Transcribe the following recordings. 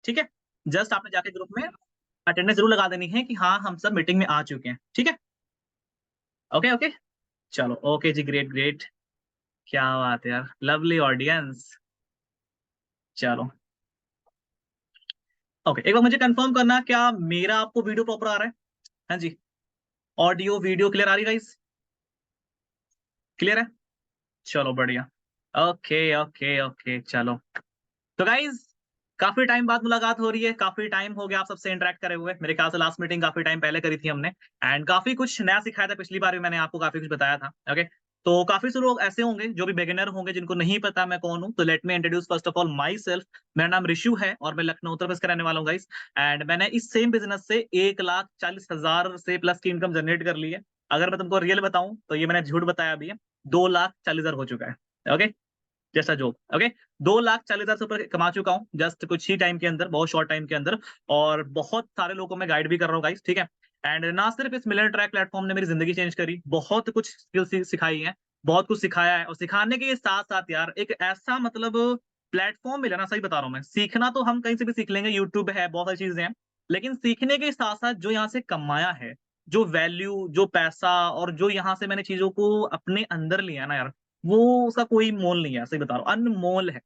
ठीक है। जस्ट आपने जाके ग्रुप में अटेंडेंस जरूर लगा देनी है कि हाँ हम सब मीटिंग में आ चुके हैं, ठीक है। ओके ओके, चलो ओके जी, ग्रेट ग्रेट, क्या बात है यार, लवली ऑडियंस। चलो ओके, एक बार मुझे कंफर्म करना, क्या मेरा आपको वीडियो प्रॉपर आ रहा है? हाँ जी, ऑडियो वीडियो क्लियर आ रही गाइस? क्लियर है, चलो बढ़िया। ओके ओके ओके, चलो। तो गाइज काफी टाइम बाद मुलाकात हो रही है, काफी टाइम हो गया आप सबसे इंटरेक्ट करे हुए, मेरे ख्याल से लास्ट मीटिंग काफी टाइम पहले करी थी हमने। एंड काफी कुछ नया सिखाया था पिछली बार भी, मैंने आपको काफी कुछ बताया था। ओके, तो काफी से लोग ऐसे होंगे जो भी बिगिनर होंगे, जिनको नहीं पता मैं कौन हूँ, तो let me introduce first of all my self. मेरा नाम ऋषु है और मैं लखनऊ उत्तर प्रदेश का रहने वाला हूँ गाइस। एंड मैंने इस सेम बिजनेस से 1,40,000 से प्लस की इनकम जनरेट कर ली है। अगर मैं तुमको रियल बताऊं तो ये मैंने झूठ बताया अभी है, 2,40,000 हो चुका है। ओके, जैसा जॉब। ओके, 2,40,000 से ऊपर कमा चुका हूँ जस्ट कुछ ही टाइम के अंदर, बहुत शॉर्ट टाइम के अंदर। और बहुत सारे लोगों को मैं गाइड भी कर रहा हूँ गाइस, ठीक है। एंड ना सिर्फ इस मिलियन ट्रैक प्लेटफॉर्म ने मेरी जिंदगी चेंज करी, बहुत कुछ स्किल सिखाई है, बहुत कुछ सिखाया है। और सिखाने के साथ साथ यार एक ऐसा मतलब प्लेटफॉर्म मिला ना, सही बता रहा हूँ मैं, सीखना तो हम कहीं से भी सीख लेंगे, यूट्यूब है, बहुत सारी चीजें हैं। लेकिन सीखने के साथ साथ जो यहाँ से कमाया है, जो वैल्यू, जो पैसा, और जो यहाँ से मैंने चीजों को अपने अंदर लिया ना यार, वो उसका कोई मोल नहीं है, सही बता रहा हूँ, अनमोल है।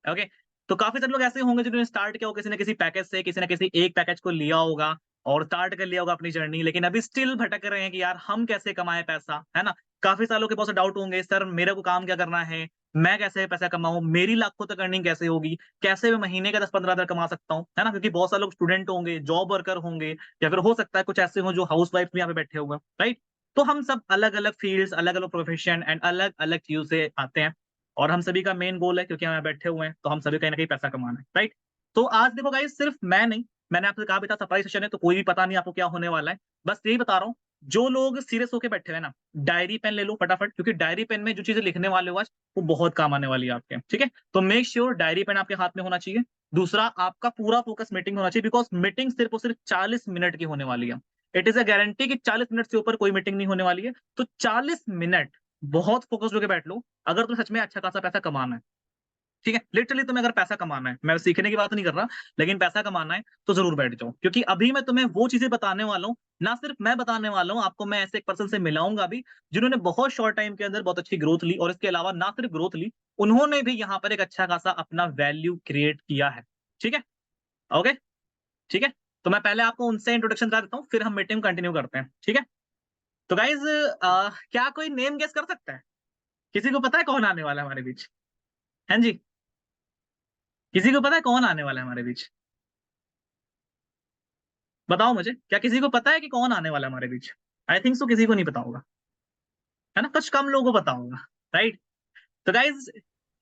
ओके, तो काफी सारे लोग ऐसे होंगे जिन्होंने स्टार्ट किया हो किसी न किसी पैकेज से, किसी न किसी एक पैकेज को लिया होगा और स्टार्ट कर लिया होगा अपनी जर्नी, लेकिन अभी स्टिल भटक रहे हैं कि यार हम कैसे कमाए पैसा, है ना। काफी सालों के बहुत से डाउट होंगे, सर मेरे को काम क्या करना है, मैं कैसे पैसा कमाऊं, मेरी लाखों तक अर्निंग कैसे होगी, कैसे मैं महीने का 10-15 हज़ार कमा सकता हूँ, है ना। क्योंकि बहुत सारे लोग स्टूडेंट होंगे, जॉब वर्कर होंगे, या फिर हो सकता है कुछ ऐसे हो जो हाउस वाइफ भी यहाँ पे बैठे हुए हैं, राइट। तो हम सब अलग अलग फील्ड्स, अलग अलग प्रोफेशन एंड अलग अलग चीजों से आते हैं। और हम सभी का मेन गोल है, क्योंकि हम यहाँ बैठे हुए हैं, तो हम सभी कहीं ना कहीं पैसा कमाना है, राइट। तो आज देखो गाइस, सिर्फ मैं नहीं, मैंने आपसे कहा भी था सरप्राइज सेशन है, तो कोई भी पता नहीं आपको क्या होने वाला है। बस यही बता रहा हूँ, जो लोग सीरियस होके बैठे हुए हैं ना, डायरी पेन ले लो फटाफट, क्योंकि डायरी पेन में जो चीजें लिखने वाले हो आज, वो बहुत काम आने वाली है आपके, ठीक है। तो मेक श्योर डायरी पेन आपके हाथ में होना चाहिए। दूसरा, आपका पूरा फोकस मीटिंग में होना चाहिए, बिकॉज मीटिंग सिर्फ और सिर्फ 40 मिनट की होने वाली है। इट इज अ गारंटी कि 40 मिनट से ऊपर कोई मीटिंग नहीं होने वाली है। तो 40 मिनट बहुत फोकस्ड होकर बैठ लो, अगर तुम्हें सच में अच्छा खासा पैसा कमाना है, ठीक है। लिटरली तुम्हें अगर पैसा कमाना है, मैं सीखने की बात नहीं कर रहा, लेकिन पैसा कमाना है तो जरूर बैठ जाओ, क्योंकि अभी मैं तुम्हें वो चीजें बताने वाला हूँ, ना सिर्फ मैं बताने वाला हूँ आपको, मैं ऐसे एक पर्सन से मिलाऊंगा भी जिन्होंने बहुत शॉर्ट टाइम के अंदर बहुत अच्छी ग्रोथ ली, और इसके अलावा ना सिर्फ ग्रोथ ली, उन्होंने भी यहाँ पर एक अच्छा खासा अपना वैल्यू क्रिएट किया है, ठीक है। ओके, ठीक है। तो मैं पहले आपको उनसे इंट्रोडक्शन करा देता हूँ, फिर हम मीटिंग कंटिन्यू करते हैं, ठीक है। तो गाइज, क्या कोई नेम गेस कर सकता है? किसी को पता है कौन आने वाला है हमारे बीच? हाँ जी, किसी को पता है कौन आने वाला है हमारे बीच? बताओ मुझे, क्या किसी को पता है कि कौन आने वाला है हमारे बीच? आई थिंक सो किसी को नहीं पता होगा, है ना, कुछ कम लोगों को पता होगा, राइट। तो guys,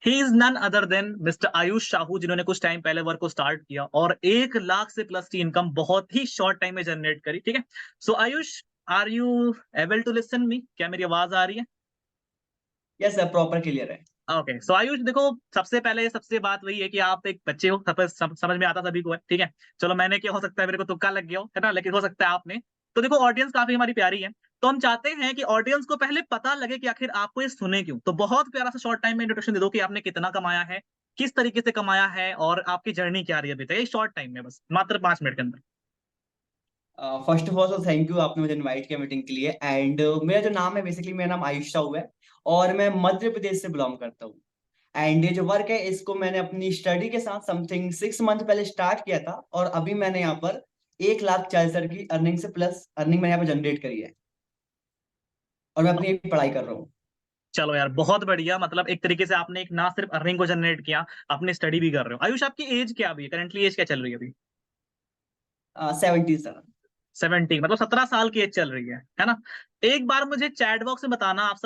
he is none other than mister Ayush Sahu, जिन्होंने कुछ टाइम पहले वर्क को स्टार्ट किया और 1 लाख से प्लस की इनकम बहुत ही शॉर्ट टाइम में जनरेट करी, ठीक है। So Ayush, are you able to listen me? क्या मेरी आवाज आ रही है? यस सर, प्रॉपर क्लियर है। ओके, सो आयुष देखो, सबसे पहले सबसे बात वही है कि आप एक बच्चे हो, समझ में आता सभी को है, ठीक है। चलो मैंने क्या, हो सकता है मेरे को तुक्का लग गया हो, है ना, लेकिन हो सकता है आपने। तो देखो ऑडियंस काफी हमारी प्यारी है, तो हम चाहते हैं कि ऑडियंस को पहले पता लगे कि आखिर आपको ये सुने क्यों। तो बहुत प्यारा सा शॉर्ट टाइम में इंट्रोडक्शन दे दो कि आपने कितना कमाया है, किस तरीके से कमाया है, और आपकी जर्नी क्या रही है अभी तक, ये शॉर्ट टाइम में, बस मात्र 5 मिनट के अंदर। फर्स्ट ऑफ ऑल तो थैंक यू, आपने मुझे इनवाइट किया मीटिंग के लिए। एंड मेरा जो नाम है, बेसिकली मेरा नाम आयुष साहू है और मैं मध्य प्रदेश से बिलोंग करता हूँ। एंड ये जो वर्क है, इसको मैंने अपनी स्टडी के साथ समथिंग 6 मंथ पहले स्टार्ट किया था, और अभी मैंने यहाँ पर 1,40,000 की अर्निंग से प्लस अर्निंग मैंने यहाँ पर जनरेट करी है, और मैं अपनी पढ़ाई कर रहा हूँ। चलो यार बहुत बढ़िया, मतलब एक तरीके से आपने एक ना सिर्फ अर्निंग को जनरेट किया, अपनी स्टडी भी कर रहे हो। आयुष आपकी एज क्या अभी, करंटली एज क्या चल रही है अभी? 70 सर। 17, मतलब 17 साल की एज चल रही है ना। एक बार मुझे चैट बॉक्स में बताना आप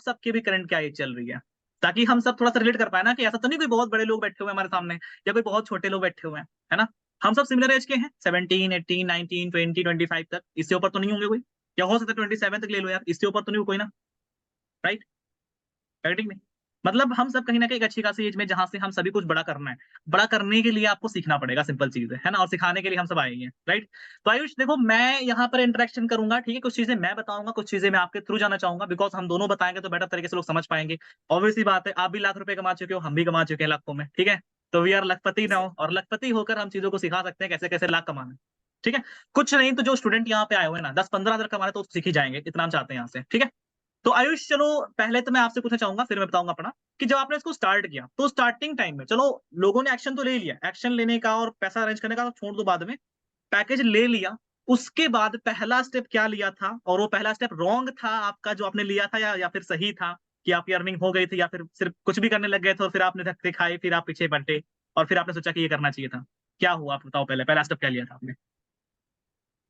सबकी भी करंट क्या एज चल रही है, ताकि हम सब थोड़ा सा रिलेट कर पाए ना, कि ऐसा तो नहीं कोई बहुत बड़े लोग बैठे हुए हैं हमारे सामने, या कोई बहुत छोटे लोग बैठे हुए हैं, है ना। हम सब सिमिलर एज के हैं, 17, 18, 19, 20, 25 तक, इससे ऊपर तो नहीं होंगे कोई, या हो सकता है 27 तक ले लो यार, इससे ऊपर तो नहीं कोई ना, राइट। राइटिंग में, मतलब हम सब कहीं ना कहीं एक अच्छी खासी एज में, जहां से हम सभी कुछ बड़ा करना है, बड़ा करने के लिए आपको सीखना पड़ेगा, सिंपल चीज है ना, और सिखाने के लिए हम सब आए हैं, राइट। तो आयुष देखो, मैं यहाँ पर इंटरेक्शन करूंगा, ठीक है, कुछ चीजें मैं बताऊंगा, कुछ चीजें मैं आपके थ्रू जाना चाहूंगा, बिकॉज हम दोनों बताएंगे तो बेटर तरीके से लोग समझ पाएंगे। ऑब्वियसली बात है, आप भी लाख रुपए कमा चुके हो, हम भी कमा चुके हैं लाखों में, ठीक है। तो वी आर लखपति नाउ, और लखपति होकर हम चीजों को सिखा सकते हैं कैसे कैसे लाख कमाना है। ठीक है, कुछ नहीं तो जो स्टूडेंट यहाँ पे आए हुए हैं ना 10-15 हजार कमाने तो सीख ही जाएंगे, इतना हम चाहते हैं यहाँ से। ठीक है, तो आयुष चलो पहले तो मैं आपसे पूछना चाहूंगा, फिर मैं बताऊंगा अपना, कि जब आपने इसको स्टार्ट किया तो स्टार्टिंग टाइम में चलो लोगों ने एक्शन तो ले लिया, एक्शन लेने का और पैसा अरेंज करने का तो छोड़ दो बाद में, पैकेज ले लिया, उसके बाद पहला स्टेप क्या लिया था, और वो पहला स्टेप रॉन्ग था आपका जो आपने लिया था, या फिर सही था कि आपकी अर्निंग हो गई थी, या फिर सिर्फ कुछ भी करने लग गए थे और फिर आपने धक्के खाए, फिर आप पीछे बंटे और फिर आपने सोचा कि ये करना चाहिए था, क्या हुआ आप बताओ, पहले पहला स्टेप क्या लिया था आपने?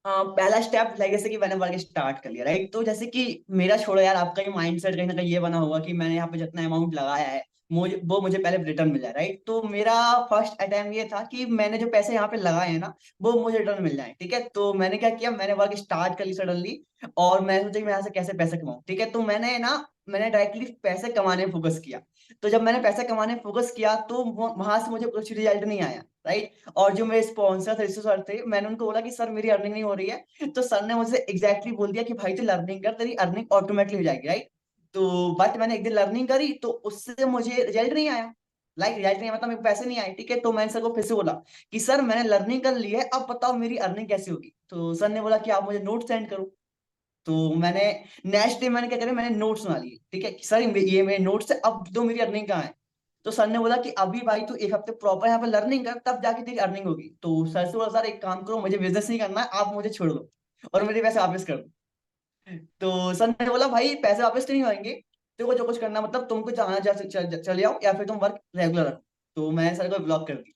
पहला स्टेप लाइक जैसे कि मैंने वर्क स्टार्ट कर लिया, राइट। तो जैसे कि मेरा छोड़ो यार, आपका ही माइंडसेट कहीं ना कहीं ये बना होगा कि मैंने यहाँ पे जितना अमाउंट लगाया है मुझे पहले रिटर्न मिल जाए, राइट। तो मेरा फर्स्ट अटेम्प्ट ये था कि मैंने जो पैसे यहाँ पे लगाए हैं ना वो मुझे रिटर्न मिल जाए, ठीक है। तो मैंने क्या किया, मैंने वर्क स्टार्ट कर ली सडनली, और मैं सोचा कि मैं यहाँ से कैसे पैसे कमाऊं, ठीक है। तो मैंने डायरेक्टली पैसे कमाने फोकस किया। तो जब मैंने पैसे कमाने फोकस किया तो वहां से मुझे कुछ रिजल्ट नहीं आया, राइट। और जो मेरे स्पॉन्सर थे, सर थे, मैंने उनको बोला कि सर मेरी अर्निंग नहीं हो रही है। तो सर ने मुझे एग्जैक्टली बोल दिया कि भाई तू लर्निंग कर, तेरी अर्निंग ऑटोमेटिकली हो जाएगी, राइट। तो बट मैंने एक दिन लर्निंग करी तो उससे मुझे रिजल्ट नहीं आया, लाइक रिजल्ट नहीं आया, मतलब मेरे को पैसे नहीं आए, ठीक है। तो मैंने सर को फिर से बोला कि सर मैंने लर्निंग कर ली है, अब बताओ मेरी अर्निंग कैसे होगी। तो सर ने बोला कि आप मुझे नोट सेंड करो। तो मैंने नेक्स्ट डे मैंने क्या करा, मैंने नोट्स बना लिए, ठीक है कि सर ये मेरे नोट्स है, अब दो मेरी अर्निंग कहाँ है। तो सर ने बोला कि अभी भाई तू एक हफ्ते प्रॉपर यहाँ पे लर्निंग कर, तब जाके तेरी अर्निंग होगी। तो सर से बोला सर एक काम करो, मुझे बिजनेस नहीं करना है, आप मुझे छोड़ दो और मेरे पैसे वापस कर दो। तो सर ने बोला भाई पैसे वापस नहीं होंगे, तेरे को जो कुछ करना मतलब तुमको जहाँ जा चले जाओ, या फिर तुम वर्क रेगुलर रखो। तो मैंने सर को ब्लॉक कर दिया,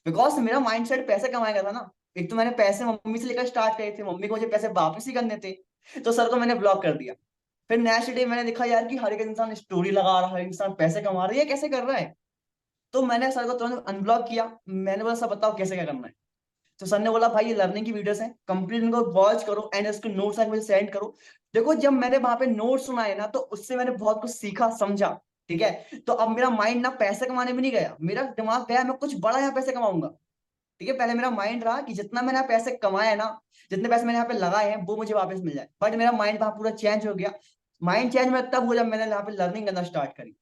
बिकॉज मेरा माइंडसेट पैसे कमाएगा था ना। एक तो मैंने पैसे मम्मी से लेकर स्टार्ट करे थे, मम्मी को मुझे पैसे वापस ही करने थे। तो सर को मैंने ब्लॉक कर दिया। फिर नेक्स्ट डे मैंने देखा यार कि हर एक इंसान स्टोरी लगा रहा है, इंसान पैसे कमा रहा है, ये कैसे कर रहा है। तो मैंने सर को तुरंत अनब्लॉक किया। मैंने बोला सर बताओ कैसे क्या करना है। तो सर ने बोला भाई ये लर्निंग की वीडियोस हैं, कंप्लीट इनको वॉच करो एंड उसके नोट्स मुझे सेंड करो। देखो जब मैंने वहां पे नोट्स सुनाए ना तो उससे मैंने बहुत कुछ सीखा समझा, ठीक है। तो अब मेरा माइंड ना पैसे कमाने में नहीं गया, मेरा दिमाग गया मैं कुछ बड़ा यहाँ पैसे कमाऊंगा, ठीक है। पहले मेरा माइंड रहा कि जितना मैंने यहाँ पैसे कमाए हैं ना, जितने पैसे मैंने यहाँ पे लगाए हैं वो मुझे वापस मिल जाए, बट मेरा माइंड वहां पूरा चेंज हो गया। माइंड चेंज में तब हुआ जब मैंने यहाँ पे लर्निंग करना स्टार्ट करी।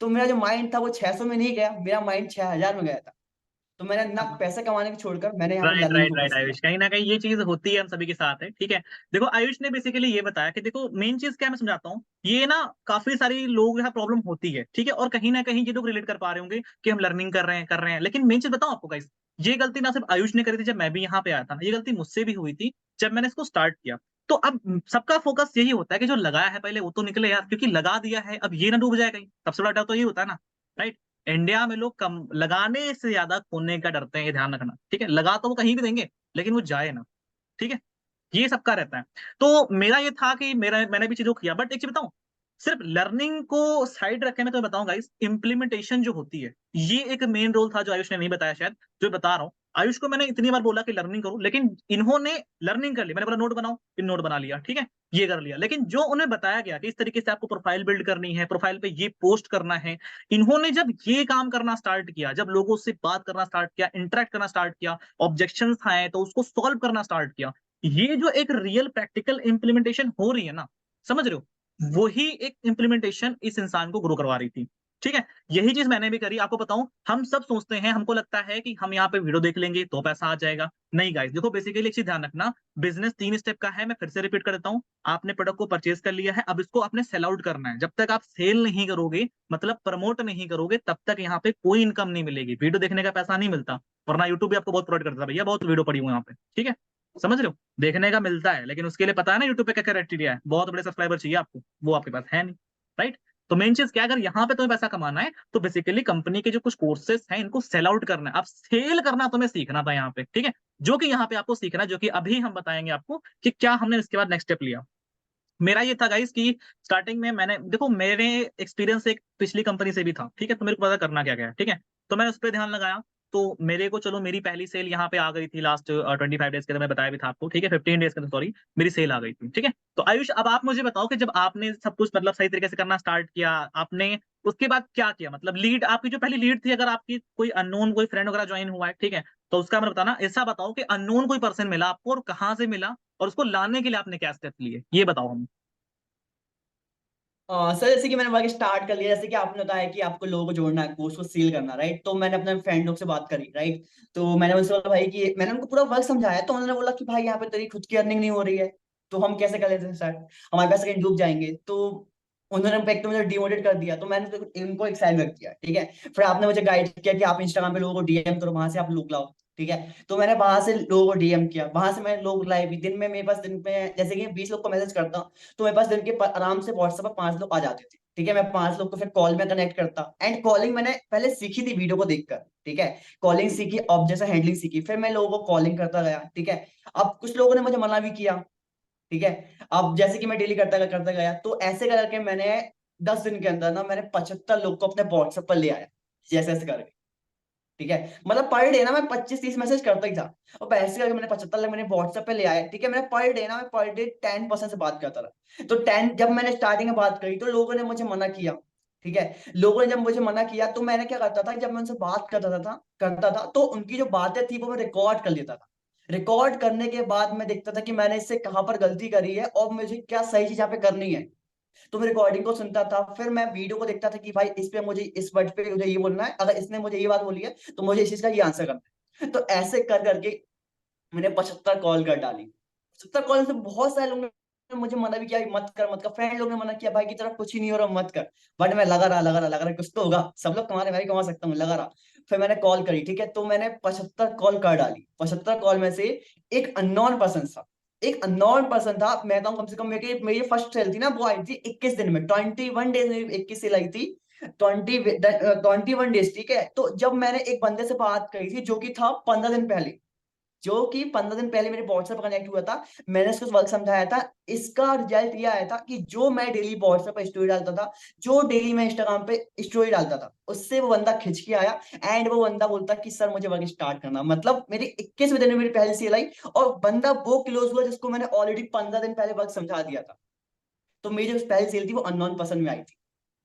तो मेरा जो माइंड था वो 600 में नहीं गया, मेरा माइंड 6000 में गया था। तो मैंने ना पैसे कमाने को छोड़कर मैंने यहाँ पे right learning right right focus किया। आयुष, कहीं ना कहीं ये चीज होती है हम सभी के साथ है। ठीक है, देखो आयुष ने बेसिकली ये बताया कि देखो मेन चीज क्या है, मैं समझाता हूँ, ये ना काफी सारी लोग यहाँ प्रॉब्लम होती है। ठीक है, और कहीं ना कहीं ये लोग रिलेट कर पा रहे होंगे कि हम लर्निंग कर रहे हैं, लेकिन मेन चीज बताऊं आपको गाइस, ये गलती ना सिर्फ आयुष ने करी थी जब मैं भी यहाँ पे आया था ना, ये गलती मुझसे भी हुई थी जब मैंने इसको स्टार्ट किया। तो अब सबका फोकस यही होता है कि जो लगाया है पहले वो तो निकले यार, क्योंकि लगा दिया है अब ये ना डूब जाए कहीं, सबसे बड़ा डर तो ये होता है ना, राइट। इंडिया में लोग कम लगाने से ज्यादा खोने का डरते हैं, ये ध्यान रखना। ठीक है, लगा तो वो कहीं भी देंगे लेकिन वो जाए ना। ठीक है, ये सबका रहता है। तो मेरा ये था कि मैंने भी चीजों को किया, बट एक चीज बताऊं, सिर्फ लर्निंग को साइड रखे मैं तो बताऊं गाइस, इम्प्लीमेंटेशन जो होती है ये एक मेन रोल था जो आयुष ने नहीं बताया शायद, जो बता रहा हूँ। आयुष को मैंने इतनी बार बोला कि लर्निंग करो, लेकिन इन्होंने लर्निंग कर ली, मैंने बोला नोट बनाओ, इन नोट बना लिया, ठीक है, ये कर लिया, लेकिन जो उन्हें बताया गया कि इस तरीके से आपको प्रोफाइल बिल्ड करनी है, प्रोफाइल पे ये पोस्ट करना है, इन्होंने जब ये काम करना स्टार्ट किया, जब लोगों से बात करना स्टार्ट किया, इंटरेक्ट करना स्टार्ट किया, ऑब्जेक्शंस आए तो उसको सॉल्व करना स्टार्ट किया, ये जो एक रियल प्रैक्टिकल इंप्लीमेंटेशन हो रही है ना, समझ रहे हो, वही एक इंप्लीमेंटेशन इस इंसान को ग्रो करवा रही थी। ठीक है, यही चीज मैंने भी करी। आपको बताऊं, हम सब सोचते हैं, हमको लगता है कि हम यहाँ पे वीडियो देख लेंगे तो पैसा आ जाएगा। नहीं गाइस, देखो बेसिकली एक चीज ध्यान रखना, बिजनेस 3 स्टेप का है, मैं फिर से रिपीट कर देता हूँ। आपने प्रोडक्ट को परचेज कर लिया है, अब इसको आपने सेल आउट करना है। जब तक आप सेल नहीं करोगे, मतलब प्रमोट नहीं करोगे, तब तक यहाँ पे कोई इनकम नहीं मिलेगी। वीडियो देखने का पैसा नहीं मिलता, वरना यूट्यूब भी आपको बहुत प्रोवाइड करता है, भैया बहुत वीडियो पड़ी हुई है यहाँ पे। ठीक है, समझ रहे हो, देखने का मिलता है, लेकिन उसके लिए पता है ना यूट्यूब पे क्या क्राइटेरिया है, बहुत बड़े सब्सक्राइबर चाहिए आपको, वो आपके पास है नहीं, राइट। तो मेन चीज क्या है, अगर यहाँ पे तुम्हें पैसा कमाना है तो बेसिकली कंपनी के जो कुछ कोर्सेस हैं इनको सेल आउट करना है, अब सेल करना तुम्हें सीखना था यहाँ पे। ठीक है, जो कि यहाँ पे आपको सीखना है, जो कि अभी हम बताएंगे आपको कि क्या हमने इसके बाद नेक्स्ट स्टेप लिया। मेरा ये था गाइस कि स्टार्टिंग में मैंने देखो मेरे एक्सपीरियंस एक पिछली कंपनी से भी था, ठीक है, तो मेरे को पता करना क्या क्या है। ठीक है, तो मैंने उस पर ध्यान लगाया, तो मेरे को चलो मेरी पहली सेल यहाँ पे आ गई थी लास्ट 25 डेज के अंदर, मैं बताया भी था आपको। ठीक है, 15 डेज के अंदर सॉरी, मेरी सेल आ गई थी। ठीक है, तो आयुष अब आप मुझे बताओ कि जब आपने सब कुछ मतलब सही तरीके से करना स्टार्ट किया आपने, उसके बाद क्या किया, मतलब लीड आपकी जो पहली लीड थी, अगर आपकी कोई अननोन कोई फ्रेंड वगैरह ज्वाइन हुआ है, ठीक है, तो उसका मैंने बताना, ऐसा बताओ कि अननोन कोई पर्सन मिला आपको और कहाँ से मिला, और उसको लाने के लिए आपने क्या स्टेप लिए, ये बताओ हम। सर जैसे कि मैंने वर्क स्टार्ट कर लिया, जैसे कि आपने बताया कि आपको लोगों को जोड़ना है, कोर्स को सील करना, राइट। तो मैंने अपने फ्रेंड लोग से बात करी, राइट। तो मैंने उनसे बोला भाई कि मैंने उनको पूरा वर्क समझाया, तो उन्होंने बोला कि भाई यहाँ पे तेरी खुद की अर्निंग नहीं हो रही है, तो हम कैसे कर लेते हैं स्टार्ट, हमारे पैसे कहीं डूब जाएंगे। तो उन्होंने एक तो मुझे डिमोटिवेट कर दिया, तो मैंने इनको एक साइड रख दिया, ठीक है। फिर आपने मुझे गाइड किया कि आप इंस्टाग्राम पे लोगों को डीएम करो, वहां से आप लोग लाओ, ठीक है। तो मैंने वहां से लोगों को डीएम किया, वहां से मैं लोग लाए भी। दिन में मेरे पास, दिन में जैसे कि 20 लोग को मैसेज करता हूँ, तो मेरे पास दिन के आराम से व्हाट्सएप पर 5 लोग आ जाते थे, ठीक है। मैं 5 लोग को फिर कॉल में कनेक्ट करता, एंड कॉलिंग मैंने पहले सीखी थी वीडियो को देखकर, ठीक है। कॉलिंग सीखी, ऑब्जेक्ट हैंडलिंग सीखी, फिर मैं लोगों को कॉलिंग करता गया, ठीक है। अब कुछ लोगों ने मुझे मना भी किया, ठीक है। अब जैसे कि मैं डेली करता गया, तो ऐसे करके मैंने 10 दिन के अंदर ना मैंने 75 लोग को अपने व्हाट्सएप पर ले आया, जैसे ऐसे करके, ठीक है। मतलब पर डे ना मैं 25-30 मैसेज करता ही था, और ऐसे करके मैंने 75 लोग मैंने व्हाट्सएप पे ले आया, ठीक है। मैंने पर डे ना, मैं पर डे 10% से बात करता था। तो 10, जब मैंने स्टार्टिंग में बात करी तो लोगों ने मुझे मना किया, ठीक है। लोगों ने जब मुझे मना किया, तो मैंने क्या करता था, जब मैं उनसे बात करता था तो उनकी जो बातें थी वो मैं रिकॉर्ड कर लेता था। रिकॉर्ड करने के बाद मैं देखता था कि मैंने इससे कहां पर गलती करी है और मुझे क्या सही चीज यहाँ पे करनी है। तो मैं रिकॉर्डिंग को सुनता था, फिर मैं वीडियो को देखता था कि भाई इस पे मुझे, इस वर्ड पे मुझे ये बोलना है, अगर इसने मुझे ये बात बोली है तो मुझे इस चीज का ये आंसर करना है। तो ऐसे कर करके मैंने 75 कॉल कर डाली। 75 कॉल से बहुत सारे लोगों ने मुझे मना भी किया कि मत कर मत कर, फ्रेंड लोग ने मना किया भाई की तरफ कुछ ही नहीं हो रहा, मत कर। बट मैं लगा रहा कुछ तो होगा, सब लोग कमा रहे, मैं भी कमा सकता हूँ, लगा रहा। फिर मैंने कॉल करी, ठीक है। तो मैंने 75 कॉल कर डाली। 75 कॉल में से एक अननोन पर्सन था, एक अननोन पर्सन था। मैं कहूँ कम से कम मेरी मेरी फर्स्ट सेल थी ना, वो आई थी 21 दिन में, 21 डेज में 21 सेल आई थी। 21 डेज, ठीक है। तो जब मैंने एक बंदे से बात करी थी जो कि था 15 दिन पहले, जो कि 15 दिन पहले मेरे व्हाट्सएप पर कनेक्ट हुआ था, मैंने उसको वर्क समझाया था। इसका रिजल्ट ये आया था कि जो मैं डेली व्हाट्सएप पर स्टोरी डालता था, जो डेली मैं इंस्टाग्राम पे स्टोरी डालता था, उससे वो बंदा खिंच के आया। एंड वो बंदा बोलता कि सर मुझे वर्क स्टार्ट करना, मतलब मेरी 21वें दिन में मेरी पहली सेल आई। और बंदा वो क्लोज हुआ जिसको मैंने ऑलरेडी 15 दिन पहले वर्क समझा दिया था। तो मेरी जो पहली सेल थी वो अननोन पर्सन में आई थी।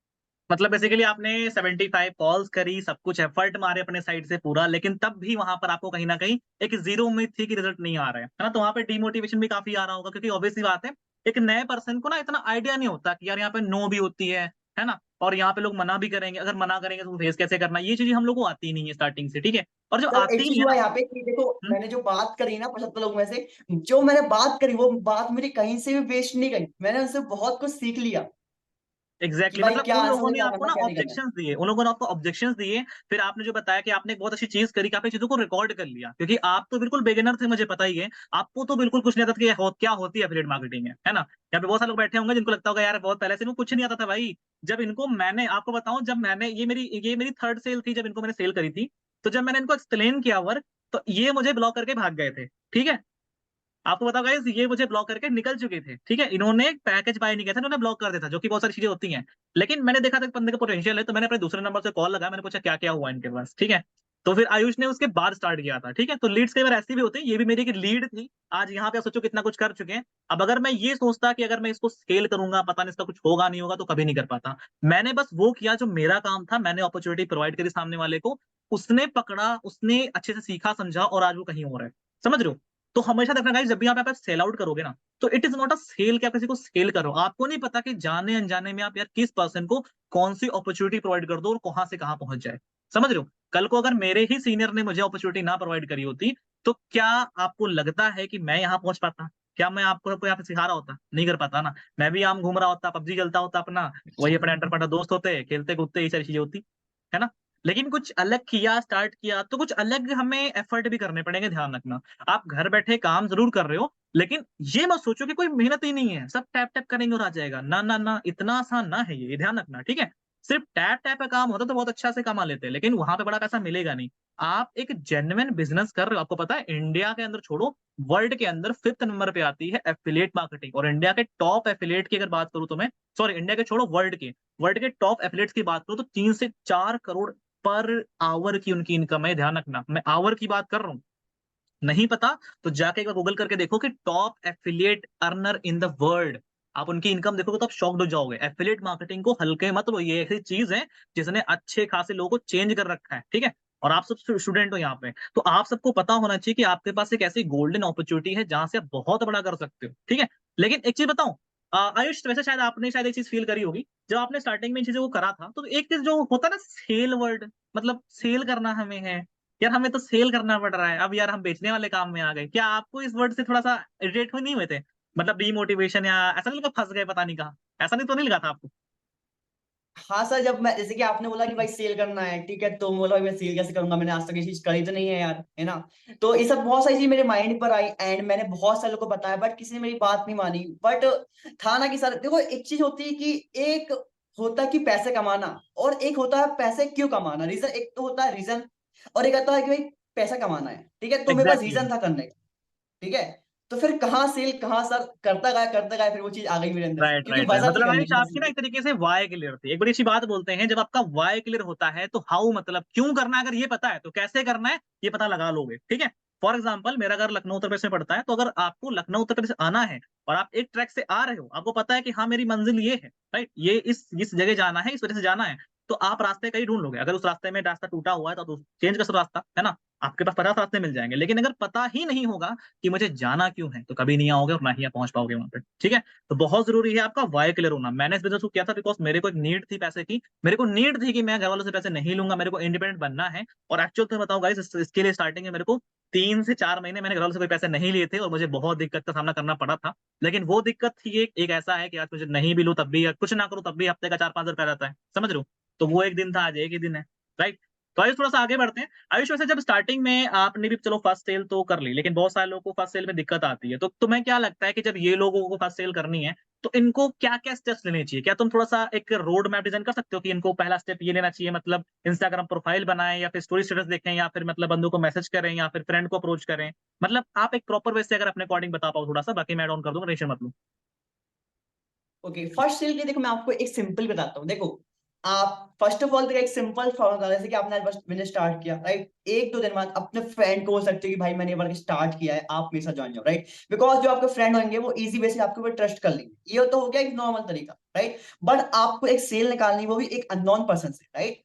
मतलब बेसिकली आपने 75 कॉल्स करी, सब कुछ एफर्ट मारे अपने साइड से पूरा, लेकिन तब भी वहां पर आपको कहीं ना कहीं एक जीरो उम्मीद थी कि रिजल्ट नहीं आ रहे हैं, है ना। तो वहां पे डिमोटिवेशन भी काफी आ रहा होगा, क्योंकि ऑब्वियसली बात है, एक नए पर्सन को ना इतना आइडिया नहीं होता कि यार यहाँ पे नो भी होती है ना। और यहाँ पे लोग मना भी करेंगे, अगर मना करेंगे तो फेस कैसे करना, ये चीजें हम लोग को आती नहीं है स्टार्टिंग से, ठीक है। और जो सर एक आती चीज है हुआ ना। यहाँ पे कि देखो, हम्म, मैंने जो बात करी ना 75 लोगों में से, जो मैंने बात करी वो बात मेरी कहीं से भी वेस्ट नहीं गई, मैंने उनसे बहुत कुछ सीख लिया कि एग्जैक्टली भाई मतलब क्या उन लोगों आंसर ने क्या आपको करना ना क्या नहीं करना। ऑब्जेक्शंस दिए, उन लोगों ने आपको ऑब्जेक्शंस दिए। फिर आपने जो बताया कि आपने एक बहुत अच्छी चीज करी कि आपने चीजों को रिकॉर्ड कर लिया, क्योंकि आप तो बिल्कुल बिगिनर थे, मुझे पता ही है। आपको तो बिल्कुल कुछ नहीं आता था कि क्या होती है एफिलिएट मार्केटिंग है ना। यहाँ पे बहुत सारे लोग बैठे होंगे जिनको लगता होगा यार बहुत पहले से इनको कुछ नहीं आता था भाई। जब इनको मैंने आपको बताऊं, जब मैंने ये मेरी थर्ड सेल थी, जब इनको मैंने सेल करी थी, तो जब मैंने इनको एक्सप्लेन किया वर्क, तो ये मुझे ब्लॉक करके भाग गए थे, ठीक है। आपको बताओ गाइस, ये मुझे ब्लॉक करके निकल चुके थे, ठीक है। इन्होंने पैकेज बाय नहीं किया था, इन्होंने ब्लॉक कर दिया था, जो कि बहुत सारी चीजें होती हैं। लेकिन मैंने देखा था कि बंदे का पोटेंशियल है, तो मैंने अपने दूसरे नंबर से कॉल लगाया, मैंने पूछा क्या क्या हुआ इनके पास, ठीक है। तो फिर आयुष ने उसके बाद स्टार्ट किया था, ठीक है। तो लीड्स कई बार ऐसी भी होती है, ये भी मेरी एक लीड थी। आज यहाँ पे आप सोचो कितना कुछ कर चुके हैं। अब अगर मैं ये सोचता कि अगर मैं इसको स्केल करूंगा, पता नहीं इसका कुछ होगा नहीं होगा, तो कभी नहीं कर पाता। मैंने बस वो किया जो मेरा काम था, मैंने अपॉर्चुनिटी प्रोवाइड करी सामने वाले को, उसने पकड़ा, उसने अच्छे से सीखा समझा, और आज वो कहीं और है। समझ रहे हो। तो हमेशा देखना गाइस, जब भी आप सेल आउट करोगे ना, तो it is not a sale कि आप किसी को सेल करो। आपको नहीं पता कि जाने अनजाने में आप यार किस पर्सन को कौन सी अपॉर्चुनिटी प्रोवाइड कर दो और कहां से कहां पहुंच जाए। समझ रहे हो। कल को अगर मेरे ही सीनियर ने मुझे अपॉर्चुनिटी ना प्रोवाइड करी होती, तो क्या आपको लगता है कि मैं यहाँ पहुंच पाता? क्या मैं आपको यहाँ पे सिखा रहा होता? नहीं कर पाता ना। मैं भी आम घूम रहा होता, पबजी चलता होता अपना, वही अपने अंटर पंटर दोस्त होते, खेलते कूदते, ये सारी चीजें होती, है ना। लेकिन कुछ अलग किया, स्टार्ट किया, तो कुछ अलग हमें एफर्ट भी करने पड़ेंगे, ध्यान रखना। आप घर बैठे काम जरूर कर रहे हो, लेकिन ये मत सोचो कि कोई मेहनत ही नहीं है, सब टैप टैप करेंगे और आ जाएगा, ना ना ना, इतना आसान ना है ये ध्यान रखना, ठीक है। सिर्फ टैप टैप का काम होता तो बहुत अच्छा से कमा लेते, लेकिन वहां पे बड़ा पैसा मिलेगा नहीं। आप एक जेन्युइन बिजनेस कर रहे हो, आपको पता है इंडिया के अंदर छोड़ो, वर्ल्ड के अंदर 5th नंबर पे आती है एफिलिएट मार्केटिंग। और इंडिया के टॉप एफिलिएट की अगर बात करूं तो मैं, सॉरी इंडिया के छोड़ो, वर्ल्ड के टॉप एफिलिएट्स की बात करूं तो 3 से 4 करोड़ पर आवर की उनकी इनकम है, ध्यान रखना, मैं आवर की बात कर रहा हूं। नहीं पता तो जाके एक बार गूगल करके देखो कि top affiliate earner in the world. आप उनकी इनकम देखोगे तो आप शॉक्ड हो जाओगे। एफिलिएट मार्केटिंग को हल्के मत लो, ये ऐसी चीज है जिसने अच्छे खासे लोगों को चेंज कर रखा है, ठीक है। और आप सब स्टूडेंट हो यहाँ पे, तो आप सबको पता होना चाहिए कि आपके पास एक ऐसी गोल्डन अपॉर्चुनिटी है जहां से आप बहुत बड़ा कर सकते हो, ठीक है। लेकिन एक चीज बताऊं, आयुष, वैसे शायद आपने शायद एक चीज फील करी होगी, जब आपने स्टार्टिंग में इन चीजों को करा था, तो एक चीज जो होता है ना, सेल वर्ड, मतलब सेल करना हमें है, यार हमें तो सेल करना पड़ रहा है, अब यार हम बेचने वाले काम में आ गए। क्या आपको इस वर्ड से थोड़ा सा इरिटेट नहीं हुए थे? मतलब डीमोटिवेशन, या ऐसा नहीं लगा फंस गए पता नहीं कहाँ? ऐसा नहीं तो नहीं लगा था आपको? हाँ सर, जब मैं, जैसे कि आपने बोला कि भाई सेल करना है, ठीक है, तो बोला भाई मैं सेल कैसे करूंगा, मैंने आज तक ये चीज करी तो नहीं है यार, है ना। तो ये सब बहुत सारी चीज मेरे माइंड पर आई, एंड मैंने बहुत सारे लोगों को बताया, बट किसी ने मेरी बात नहीं मानी। बट था ना कि सर देखो, एक चीज होती है कि एक होता है कि पैसे कमाना, और एक होता है पैसे क्यों कमाना, रीजन। एक तो होता है रीजन, और एक आता है कि भाई पैसा कमाना है, ठीक है। तो मेरे पास एग्जैक्टली। रीजन था करने का, ठीक है। तो फिर कहाँ सेल, कहाँ सर, करता गया, फिर वो चीज आ गई मेरे अंदर से, राइट क्योंकि राइट राइट, वजह थी मतलब करने आयुष की बस आपकी ना ये। एक तरीके से वाई क्लियर थी। एक बड़ी अच्छी बात बोलते हैं, जब आपका वाई क्लियर होता है तो हाउ, मतलब क्यों करना है, अगर ये पता है तो कैसे करना है ये पता लगा लोगे, ठीक है। फॉर एग्जाम्पल, मेरा घर लखनऊ उत्तर प्रदेश में पड़ता है, तो अगर आपको लखनऊ उत्तर प्रदेश आना है और आप एक ट्रैक से आ रहे हो, आपको पता है कि हाँ मेरी मंजिल ये है, राइट, ये इस जगह जाना है, इस वजह से जाना है, तो आप रास्ते कहीं ढूंढ लोगे। अगर उस रास्ते में रास्ता टूटा हुआ है तो चेंज कर सकते रास्ता, है ना। आपके पास 50 रास्ते मिल जाएंगे, लेकिन अगर पता ही नहीं होगा कि मुझे जाना क्यों है, तो कभी नहीं आओगे और ना ही आप पहुंच पाओगे वहां पे, ठीक है। तो बहुत जरूरी है आपका वाई क्लियर होना। मैंने इस बिजनेस को किया था बिकॉज मेरे को एक नीड थी पैसे की, मेरे को नीड थी कि मैं घर वालों से पैसे नहीं लूंगा, मेरे को इंडिपेंडेंट बनना है। और एक्चुअल तो बताऊं गाइस, इसके लिए स्टार्टिंग में मेरे को 3 से 4 महीने मैंने घर वालों से कोई पैसे नहीं लिए थे, और मुझे बहुत दिक्कत का सामना करना पड़ा था। लेकिन वो दिक्कत थी एक ऐसा है कि आज मुझे नहीं भी लूं तब भी, या कुछ ना करूं तब भी हफ्ते का 4-5 हज़ार रहता है, समझ रहे हो। तो वो एक दिन था, आज एक ही दिन है, राइट। तो आयुष थोड़ा सा आगे बढ़ते हैं। आयुष, वैसे जब स्टार्टिंग में आपने भी चलो फर्स्ट सेल तो कर ली, लेकिन बहुत सारे लोगों को फर्स्ट सेल में दिक्कत आती है, तो तुम्हें क्या लगता है कि जब ये लोगों को फर्स्ट सेल करनी है, तो इनको क्या क्या स्टेप्स लेने चाहिए? क्या तुम थोड़ा सा एक रोड मैप डिजाइन कर सकते हो कि इनको पहला स्टेप ये लेना चाहिए, मतलब इंस्टाग्राम प्रोफाइल बनाएं, या फिर स्टोरी स्टेटस देखें, या फिर मतलब बंदों को मैसेज करें, या फिर फ्रेंड को अप्रोच करें? मतलब आप एक प्रॉपर वे से अगर अपने अकॉर्डिंग बता पाओ थोड़ा सा, बाकी मैं ऐड ऑन कर दूंगा, टेंशन मत लो। ओके, फर्स्ट सेल के देखो, मैं आपको एक सिंपल बताता हूँ। देखो, आप फर्स्ट ऑफ ऑल, एक सिंपल फॉर्मूला, जैसे कि आपने आज बस मैंने स्टार्ट किया, राइट, 1-2 दिन बाद अपने फ्रेंड को बोल सकते हो कि भाई मैंने ये वर्क स्टार्ट किया है, आप मेरे साथ ज्वाइन जाओ, राइट। बिकॉज जो आपके फ्रेंड होंगे वो इजी वे से आपके ऊपर ट्रस्ट कर लेंगे, ये तो हो गया एक नॉर्मल तरीका, राइट। बट आपको एक सेल निकालनी, वो भी एक अननोन पर्सन से, राइट।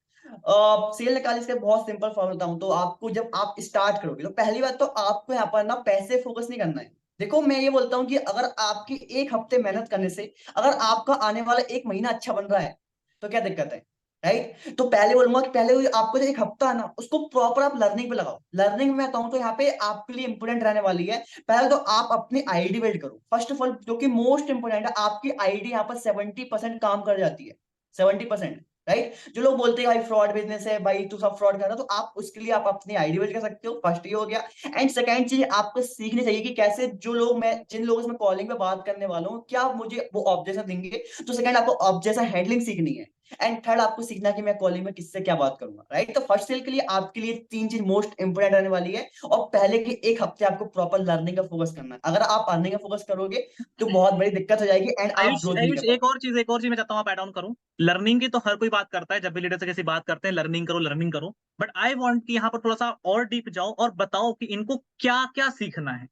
सेल निकालने इसका बहुत सिंपल फॉर्मूला बताऊं तो, आपको जब आप स्टार्ट करोगे, तो पहली बात तो आपको यहाँ पर ना पैसे फोकस नहीं करना है। देखो, मैं ये बोलता हूँ कि अगर आपकी एक हफ्ते मेहनत करने से अगर आपका आने वाला एक महीना अच्छा बन रहा है, तो क्या दिक्कत है, राइट। तो पहले बोलूंगा कि पहले आपको जो एक हफ्ता है ना, उसको प्रॉपर आप लर्निंग पे लगाओ। लर्निंग में बताऊं तो यहाँ पे आपके लिए इंपोर्टेंट रहने वाली है। पहले तो आप अपनी आईडी बिल्ड करो, फर्स्ट ऑफ ऑल, जो कि मोस्ट इंपोर्टेंट है। आपकी आईडी यहाँ पर 70% काम कर जाती है, 70%, राइट। जो लोग बोलते हैं भाई फ्रॉड बिजनेस है, भाई तू सब फ्रॉड कर रहा है, तो आप उसके लिए आप अपनी आईडी बिल्ड कर सकते हो, फर्स्ट ये हो गया। एंड सेकंड चीज आपको सीखनी चाहिए कि कैसे, जो लोग, मैं जिन लोगों से मैं कॉलिंग पे बात करने वाला हूँ, क्या मुझे वो ऑब्जेक्शन देंगे। तो सेकंड, आपको ऑब्जेक्शन हैंडलिंग सीखनी है। एंड थर्ड, आपको सीखना है कि मैं कॉलिंग में किससे क्या बात करूंगा, राइट। तो फर्स्ट सेल के लिए आपके लिए 3 चीज मोस्ट इंपोर्टेंट रहने वाली है, और पहले के एक हफ्ते आपको प्रॉपर लर्निंग का फोकस करना है। अगर आप अर्निंग का फोकस करोगे तो बहुत बड़ी दिक्कत हो जाएगी, एंड आप आयुष ग्रोथ भी नहीं आयुष, कर पाओगे। एक और चीज मैं चाहता हूँ आप ऐड ऑन करूं। लर्निंग की तो हर कोई बात करता है, जब भी लीडर से किसी बात करते हैं, लर्निंग करो लर्निंग करो। बट आई वांट कि यहाँ पर थोड़ा सा और डीप जाओ और बताओ कि इनको क्या क्या सीखना है।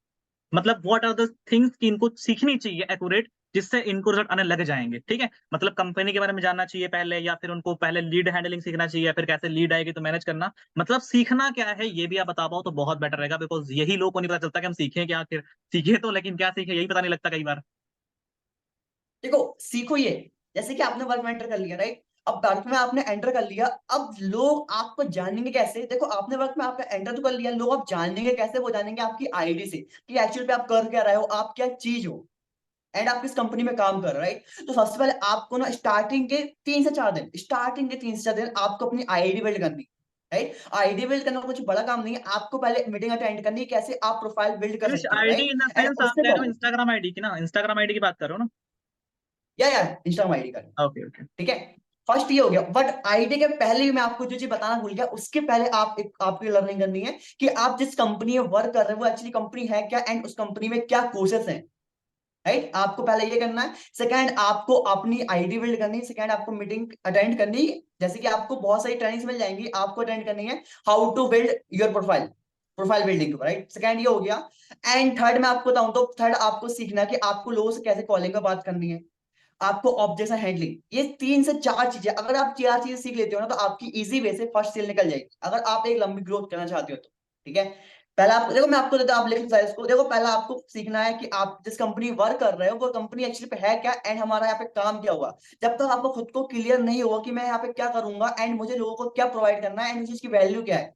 मतलब व्हाट आर द थिंग्स कि इनको सीखनी चाहिए एक्यूरेट, जिससे इनको रिजल्ट आने लग जाएंगे, ठीक है। मतलब कंपनी के बारे में जानना चाहिए पहले, या फिर उनको पहले लीड हैंडलिंग सीखना चाहिए, या फिर कैसे लीड आएगी तो मैनेज करना। मतलब सीखना क्या है ये भी आप बता पाओ तो बहुत बेटर रहेगा, बिकॉज यही लोगों को नहीं पता चलता कि हम सीखें क्या, फिर सीखे तो लेकिन क्या सीखे यही पता नहीं लगता कई बार। देखो, सीखो ये, जैसे कि आपने वर्क में एंटर कर लिया, राइट। अब वर्क में आपने एंटर कर लिया, अब लोग आपको जानेंगे कैसे? देखो, आपने वर्क में आपने एंटर तो कर लिया, लोग आप जानेंगे कैसे? वो जानेंगे आपकी आईडी से, कि एक्चुअल पे आप कर क्या रहे हो, आप क्या चीज हो, एंड आप किस कंपनी में काम कर रहे हो, राइट। तो सबसे पहले आपको ना स्टार्टिंग के 3 से 4 दिन आपको अपनी आईडी बिल्ड करनी, राइट। आईडी बिल्ड करना कुछ बड़ा काम नहीं है, आपको पहले मीटिंग अटेंड करनी है, कैसे आप प्रोफाइल बिल्ड कर आयुष, सकते हो, ID right. In the end sense आप उससे कह रहे हो पहले, इंस्टाग्राम आईडी की ना, इंस्टाग्राम आईडी की बात कर रहे हो ना? या इंस्टाग्राम आईडी का, ओके ओके। ठीक है। फर्स्ट ये हो गया, बट आईडी के पहले भी मैं आपको जो चीज बताना भूल गया, उसके पहले आप एक आपकी लर्निंग करनी है कि आप जिस कंपनी में वर्क कर रहे हो वो एक्चुअली कंपनी है क्या, एंड उस कंपनी में क्या कोर्सेस हैं, राइट। आपको पहले ये करना है। सेकंड, आपको अपनी आईडी बिल्ड करनी है। सेकंड, आपको मीटिंग अटेंड करनी है, जैसे कि आपको बहुत सारी ट्रेनिंग्स मिल जाएंगी, आपको अटेंड करनी है, how to build your profile, profile building, right. Second ये हो गया। एंड थर्ड मैं आपको बताऊं तो, थर्ड आपको सीखना है कि आपको लोगों से कैसे कॉलिंग में बात करनी है, आपको ऑब्जेक्शन हैंडलिंग। ये 3 से 4 चीजें, अगर आप 4 चीजें सीख लेते हो ना, तो आपकी इजी वे से फर्स्ट सेल निकल जाएगी, अगर आप एक लंबी ग्रोथ करना चाहते हो तो, ठीक है। पहले आप देखो, मैं आपको देता हूं, आप लिख सकते इसको। देखो पहला आपको सीखना है कि आप जिस कंपनी वर्क कर रहे हो वो कंपनी एक्चुअली पे है क्या, एंड हमारा यहाँ पे काम क्या हुआ। जब तक आपको खुद को क्लियर नहीं होगा कि मैं यहाँ पे क्या करूंगा एंड मुझे लोगों को क्या प्रोवाइड करना है एंड उस चीज की वैल्यू क्या है,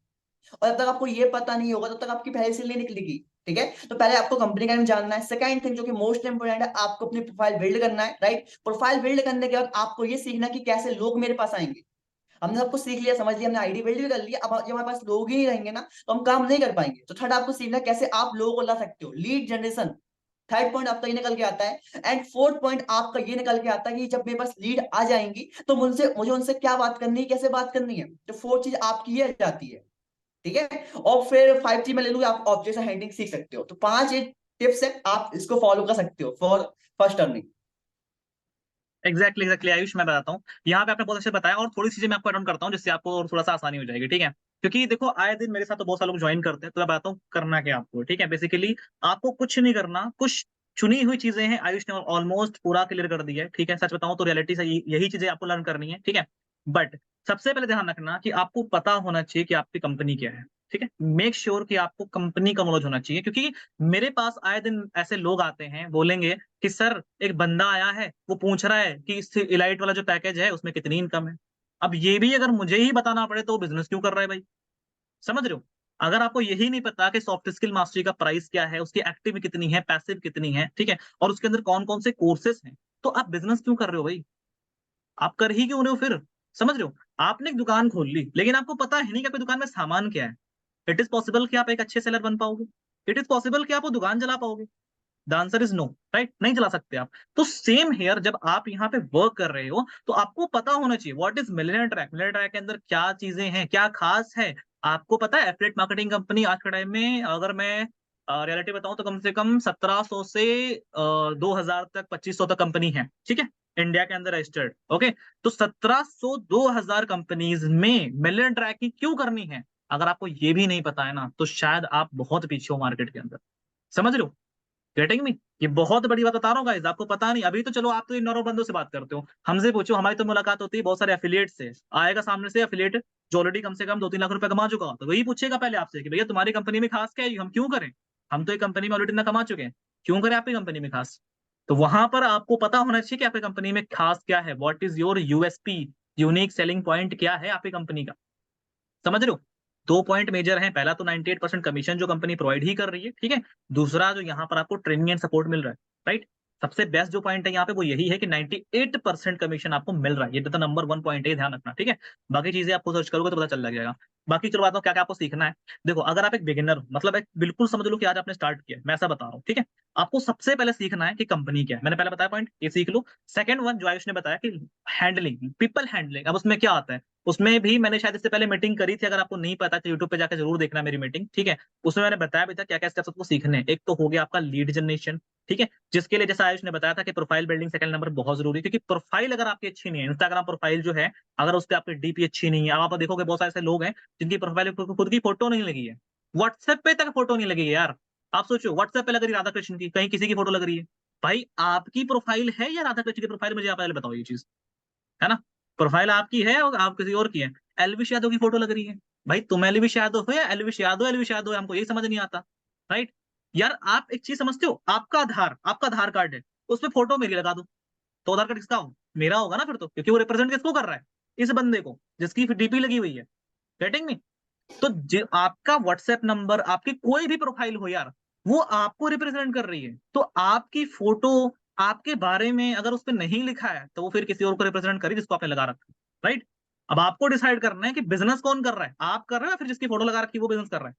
और जब तक आपको ये पता नहीं होगा तब तक आपकी पहले से नहीं निकलेगी। ठीक है, तो पहले आपको कंपनी का नाम जानना है। सेकंड थिंग जो कि मोस्ट इंपोर्टेंट है, आपको अपनी प्रोफाइल बिल्ड करना है, राइट। प्रोफाइल बिल्ड करने के बाद आपको ये सीखना कि कैसे लोग मेरे पास आएंगे। हमने सब कुछ सीख लिया, समझ लिया, हमने आईडी बिल्ड भी कर लिया, अब जब हमारे पास लोग ही नहीं रहेंगे ना तो हम काम नहीं कर पाएंगे। तो थर्ड आपको सीखना है कैसे आप लोगों को ला सकते हो, लीड जनरेशन। थर्ड पॉइंट आपका ये निकल के आता है। एंड फोर्थ पॉइंट आपका ये निकल के आता है कि जब मेरे पास लीड आ जाएंगी तो मुझे उनसे क्या बात करनी है, कैसे बात करनी है। तो फोर्थ चीज आपकी ये आ जाती है। ठीक है, और फिर 5G में ले लूंगा, आप ऑब्जेक्ट हैंडलिंग सीख सकते हो। तो 5 ये टिप्स है, आप इसको फॉलो कर सकते हो for first earning. Exactly Ayush, मैं बताता हूँ। यहाँ पे आपने बहुत अच्छे से बताया, और थोड़ी चीजें मैं आपको एड ऑन करता हूँ जिससे आपको और थोड़ा सा आसानी हो जाएगी, ठीक है। क्योंकि देखो आए दिन मेरे साथ तो बहुत सारे लोग ज्वाइन करते हैं, तो मैं बताता हूँ करना क्या आपको, ठीक है। बेसिकली आपको कुछ नहीं करना, कुछ चुनी हुई चीजें हैं, आयुष ने ऑलमोस्ट पूरा क्लियर कर दिया है, ठीक है। सच बताऊं तो रियलिटी से यही चीजें आपको लर्न करनी है, ठीक है। बट सबसे पहले ध्यान रखना कि आपको पता होना चाहिए कि आपकी कंपनी क्या है, ठीक है। मेक श्योर कि आपको कंपनी का नॉलेज होना चाहिए, क्योंकि मेरे पास आए दिन ऐसे लोग आते हैं, बोलेंगे कि सर एक बंदा आया है, वो पूछ रहा है कि इस इलाइट वाला जो पैकेज है उसमें कितनी इनकम है। अब ये भी अगर मुझे ही बताना पड़े तो वो बिजनेस क्यों कर रहा है भाई, समझ रहे हो। अगर आपको यही नहीं पता कि सॉफ्ट स्किल मास्टरी का प्राइस क्या है, उसकी एक्टिव कितनी है, पैसिव कितनी है, ठीक है, और उसके अंदर कौन कौन से कोर्सेस हैं, तो आप बिजनेस क्यों कर रहे हो भाई, आप कर ही क्यों रहे हो फिर। समझ रहे हो, आपने एक दुकान खोल ली लेकिन आपको पता है नहीं कि आपकी दुकान में सामान क्या है। इट इज पॉसिबल कि आप एक अच्छे सेलर बन पाओगे, इट इज पॉसिबल कि आप वो दुकान चला पाओगे। The answer is no, right, नहीं चला सकते आप। तो सेम हेयर, जब आप यहाँ पे वर्क कर रहे हो तो आपको पता होना चाहिए what is millionaire track, millionaire track के अंदर क्या चीजें हैं, क्या खास है। आपको पता है एफिलिएट मार्केटिंग कंपनी आज के टाइम में, अगर मैं रियलिटी बताऊं तो कम से कम 1700 से 2000 तक, 2500 तक कंपनी है, ठीक है, इंडिया के अंदर रजिस्टर्ड। ओके, तो 1700 2000 कंपनीज में मिलियन ट्रैक की क्यों करनी है। अगर आपको ये भी नहीं पता है ना तो शायद आप बहुत पीछे हो मार्केट के अंदर, समझ रहे हो। गेटिंग मी, ये बहुत बड़ी बात बता रहा हूँ गाइस, आपको पता नहीं। अभी तो चलो आप तो इन नॉर्मल बंदों से बात करते हो, हमसे पूछो, हमारी तो मुलाकात होती है बहुत सारे एफिलिएट से। आएगा सामने से एफिलिएट जो ऑलरेडी कम से कम 2-3 लाख रुपए कमा चुका हो, तो वही पूछेगा पहले आपसे कि भैया तुम्हारी कंपनी में खास क्या है, हम क्यों करें, हम तो एक कंपनी में ऑलरेडी इतना कमा चुके हैं, क्यों करें आपकी कंपनी में खास। तो वहां पर आपको पता होना चाहिए कि आपकी कंपनी में खास क्या है, what is your USP, unique selling point क्या है आपकी कंपनी का, समझ रहे हो। 2 पॉइंट मेजर हैं, पहला तो 98% कमीशन जो कंपनी प्रोवाइड ही कर रही है, ठीक है। दूसरा जो यहाँ पर आपको ट्रेनिंग एंड सपोर्ट मिल रहा है, राइट। सबसे बेस्ट जो पॉइंट है यहाँ पे वो यही है कि 98% कमीशन आपको मिल रहा है, ये तो नंबर 1 पॉइंट है, ध्यान रखना, ठीक है। बाकी चीजें आपको सर्च करोगे तो पता चल जाएगा। बाकी चलो बात क्या क्या आपको सीखना है। देखो अगर आप एक बिगिनर हो, मतलब एक बिल्कुल समझ लो कि आज आपने स्टार्ट किया, मैं ऐसा बता रहा हूँ, ठीक है। आपको सबसे पहले सीखना है कि कंपनी क्या है, मैंने पहले बताया पॉइंट, ये सीख लो। सेकंड वन जो आयुष ने बताया कि हैंडलिंग, पीपल हैंडलिंग, अब उसमें क्या आता है, उसमें भी मैंने शायद इससे पहले मीटिंग करी थी, अगर आपको नहीं पता तो यूट्यूब पे जाकर जरूर देखना मेरी मीटिंग, ठीक है। उसमें मैंने बताया भी था क्या क्या स्टेप्स आपको सीखने हैं। एक तो हो गया आपका लीड जनरेशन, ठीक है, जिसके लिए जैसा आयुष ने बताया था कि प्रोफाइल बिल्डिंग सेकंड नंबर बहुत जरूरी है, क्योंकि प्रोफाइल अगर आपकी अच्छी नहीं है, इंस्टाग्राम प्रोफाइल जो है, अगर उस पर आपकी डीपी अच्छी नहीं है, अब आप देखोगे बहुत सारे ऐसे लोग हैं जिनकी प्रोफाइल खुद की फोटो नहीं लगी है, व्हाट्सएप पे तक फोटो नहीं लगी है यार। आप सोचो व्हाट्सएप पे लग रही राधा कृष्ण की, कहीं किसी की फोटो लग रही है, भाई आपकी प्रोफाइल है या राधा कृष्ण की प्रोफाइल, मुझे आप पहले बताओ ये चीज, है ना। प्रोफाइल आपकी है और आप किसी और की है, एलविश यादव की फोटो लग रही है, भाई तुम एलविश यादव हो या एलविश यादव है, हमको यही समझ नहीं आता, राइट। यार आप एक चीज समझते हो, आपका आधार कार्ड है, उस पर फोटो मेरी लगा दो, तो आधार कार्ड किसका हो, मेरा होगा ना फिर तो, क्योंकि वो रिप्रेजेंट किसको कर रहा है, इस बंदे को जिसकी डीपी लगी हुई है, गेटिंग मी। तो आपका व्हाट्सएप नंबर, आपकी कोई भी प्रोफाइल हो यार, वो आपको रिप्रेजेंट कर रही है, तो आपकी फोटो, आपके बारे में अगर उस पर नहीं लिखा है तो वो फिर किसी और को रिप्रेजेंट करी जिसको आपने लगा रखा है, राइट। अब आपको डिसाइड करना है कि बिजनेस कौन कर रहा है, आप कर रहे हो या फिर जिसकी फोटो लगा रखी है वो बिजनेस कर रहा है।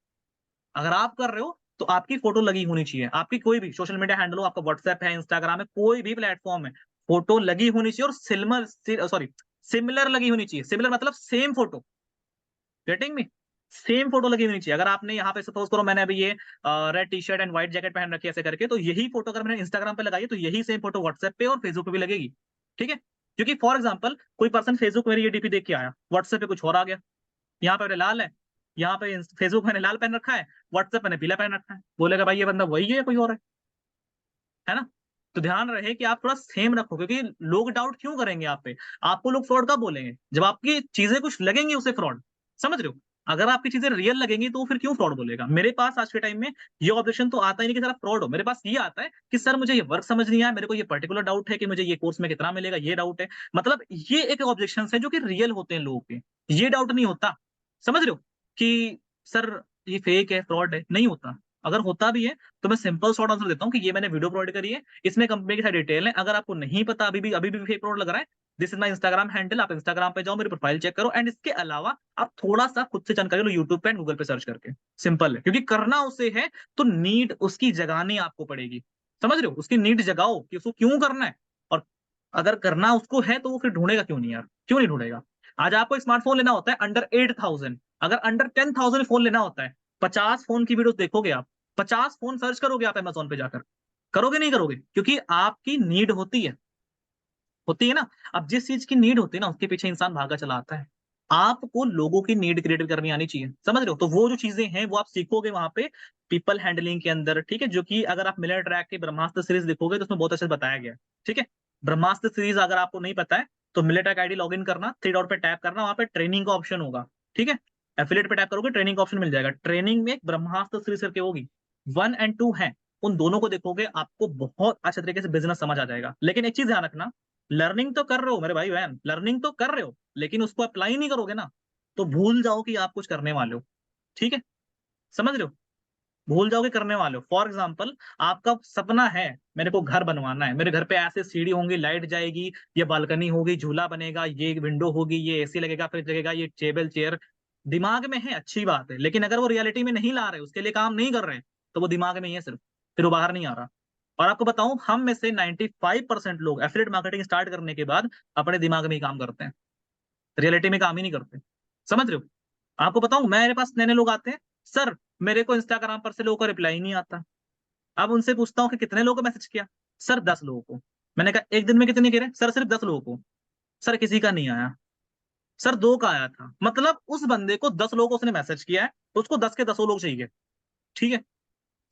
अगर आप कर रहे हो तो आपकी फोटो लगी होनी चाहिए, आपकी कोई भी सोशल मीडिया हैंडल हो, आपका व्हाट्सएप है, इंस्टाग्राम है, कोई भी प्लेटफॉर्म है, फोटो लगी होनी चाहिए, और सिमिलर लगी होनी चाहिए, सिमिलर मतलब same photo, getting me, same photo लगी होनी चाहिए। अगर आपने यहाँ पे सपोज करो मैंने अभी ये red T shirt and white jacket पहन रखी है ऐसे करके, तो यही फोटो अगर मैंने इंस्टाग्राम पे लगाई है तो यही सेम फोटो व्हाट्सएप पे और फेसबुक पे भी लगेगी, ठीक है। क्योंकि फॉर एग्जाम्पल कोई पर्सन फेसबुक मेरी ये डीपी देख के आया, व्हाट्सएप पे कुछ और आ गया, यहाँ पे लाल है, यहाँ पे फेसबुक मैंने लाल पहन रखा है, व्हाट्सएप मैंने पीला पहन रखा है, बोलेगा भाई ये बंदा वही है या कोई और है ना। तो ध्यान रहे कि आप थोड़ा सेम रखो, क्योंकि लोग डाउट क्यों करेंगे आप पे, आपको लोग फ्रॉड कब बोलेंगे, जब आपकी चीजें कुछ लगेंगी उसे फ्रॉड, समझ रहे हो। अगर आपकी चीजें रियल लगेंगी तो फिर क्यों फ्रॉड बोलेगा? मेरे पास आज के टाइम में ये ऑब्जेक्शन तो आता ही नहीं कि सर आप फ्रॉड हो। मेरे पास ये आता है कि सर मुझे ये वर्क समझ नहीं आया, मेरे को ये पर्टिकुलर डाउट है कि मुझे ये कोर्स में कितना मिलेगा, ये डाउट है। मतलब ये एक ऑब्जेक्शन है जो कि रियल होते हैं लोगों के। ये डाउट नहीं होता, समझ रहे हो, कि सर ये फेक है, फ्रॉड है, नहीं होता। अगर होता भी है तो मैं सिंपल शॉर्ट आंसर देता हूँ कि ये मैंने वीडियो प्रोवाइड करी है, इसमें कंपनी की सारी डिटेल है। अगर आपको नहीं पता, अभी भी फेक फ्रॉड लग रहा है, this is my Instagram handle, आप इंस्टाग्राम पे जाओ, मेरी प्रोफाइल चेक करो, एंड इसके अलावा आप थोड़ा सा खुद से जानकारी लो यूट्यूब पे एंड गूगल पे सर्च करके। सिंपल है, क्योंकि करना उसे है तो नीड उसकी जगानी आपको पड़ेगी। समझ रहे हो, उसकी नीड जगाओ कि उसको क्यों करना है। और अगर करना उसको है तो वो फिर ढूंढेगा क्यों नहीं यार, क्यों नहीं ढूंढेगा? आज आपको स्मार्टफोन लेना होता है अंडर 8,000, अगर अंडर 10,000 फोन लेना होता है, 50 फोन की वीडियो देखोगे आप, 50 फोन सर्च करोगे आप अमेजोन पे जाकर, करोगे नहीं करोगे? क्योंकि आपकी नीड होती है ना। अब जिस चीज की नीड होती है ना उसके पीछे इंसान भागा चला आता है। आपको लोगों की नीड क्रिएट करनी आनी चाहिए, समझ रहे हो? तो वो जो चीजें हैं वो आप सीखोगे वहां पे पीपल हैंडलिंग के अंदर, ठीक है, जो कि अगर आप मिलर ट्रैक के ब्रह्मास्त्र सीरीज देखोगे तो उसमें बहुत अच्छे से बताया गया है। ठीक है, ब्रह्मास्त्र सीरीज अगर आपको नहीं पता है तो Miller track ID log in करना, थ्री डॉट पे टैप करना, वहां पे ट्रेनिंग का ऑप्शन होगा। ठीक है, एफिलिएट पे टैप करोगे, ट्रेनिंग का ऑप्शन मिल जाएगा। ट्रेनिंग में एक ब्रह्मास्त्र सीरीज करके होगी, 1 और 2 है, उन दोनों को देखोगे आपको बहुत अच्छे तरीके से बिजनेस समझ आ जाएगा। लेकिन एक चीज ध्यान रखना, लर्निंग तो कर रहे हो मेरे भाई बहन, लर्निंग तो कर रहे हो, लेकिन उसको अप्लाई नहीं करोगे ना तो भूल जाओ कि आप कुछ करने वाले हो। ठीक है, समझ रहे हो, भूल जाओगे करने वाले हो। फॉर एग्जाम्पल, आपका सपना है मेरे को घर बनवाना है, मेरे घर पे ऐसे सीढ़ी होंगी, लाइट जाएगी, ये बालकनी होगी, झूला बनेगा, ये विंडो होगी, ये एसी लगेगा, फ्रिज लगेगा, ये टेबल चेयर दिमाग में है, अच्छी बात है। लेकिन अगर वो रियलिटी में नहीं ला रहे, उसके लिए काम नहीं कर रहे, तो वो दिमाग में ही है सिर्फ, फिर वो बाहर नहीं आ रहा। और आपको बताऊं, हम में से 95% लोग एफिलिएट मार्केटिंग स्टार्ट करने के बाद अपने दिमाग में ही काम करते हैं, रियलिटी में काम ही नहीं करते। समझ रहे हो? आपको बताऊं, मेरे पास नए नए लोग आते हैं, सर मेरे को इंस्टाग्राम पर से लोगों का रिप्लाई नहीं आता। अब उनसे पूछता हूँ कि कितने लोगों को मैसेज किया, सर 10 लोगों को। मैंने कहा एक दिन में कितने गिरे, सर सिर्फ 10 लोगों को। सर किसी का नहीं आया, सर 2 का आया था। मतलब उस बंदे को 10 लोगों को उसने मैसेज किया है, उसको 10 के 10 लोग चाहिए। ठीक है,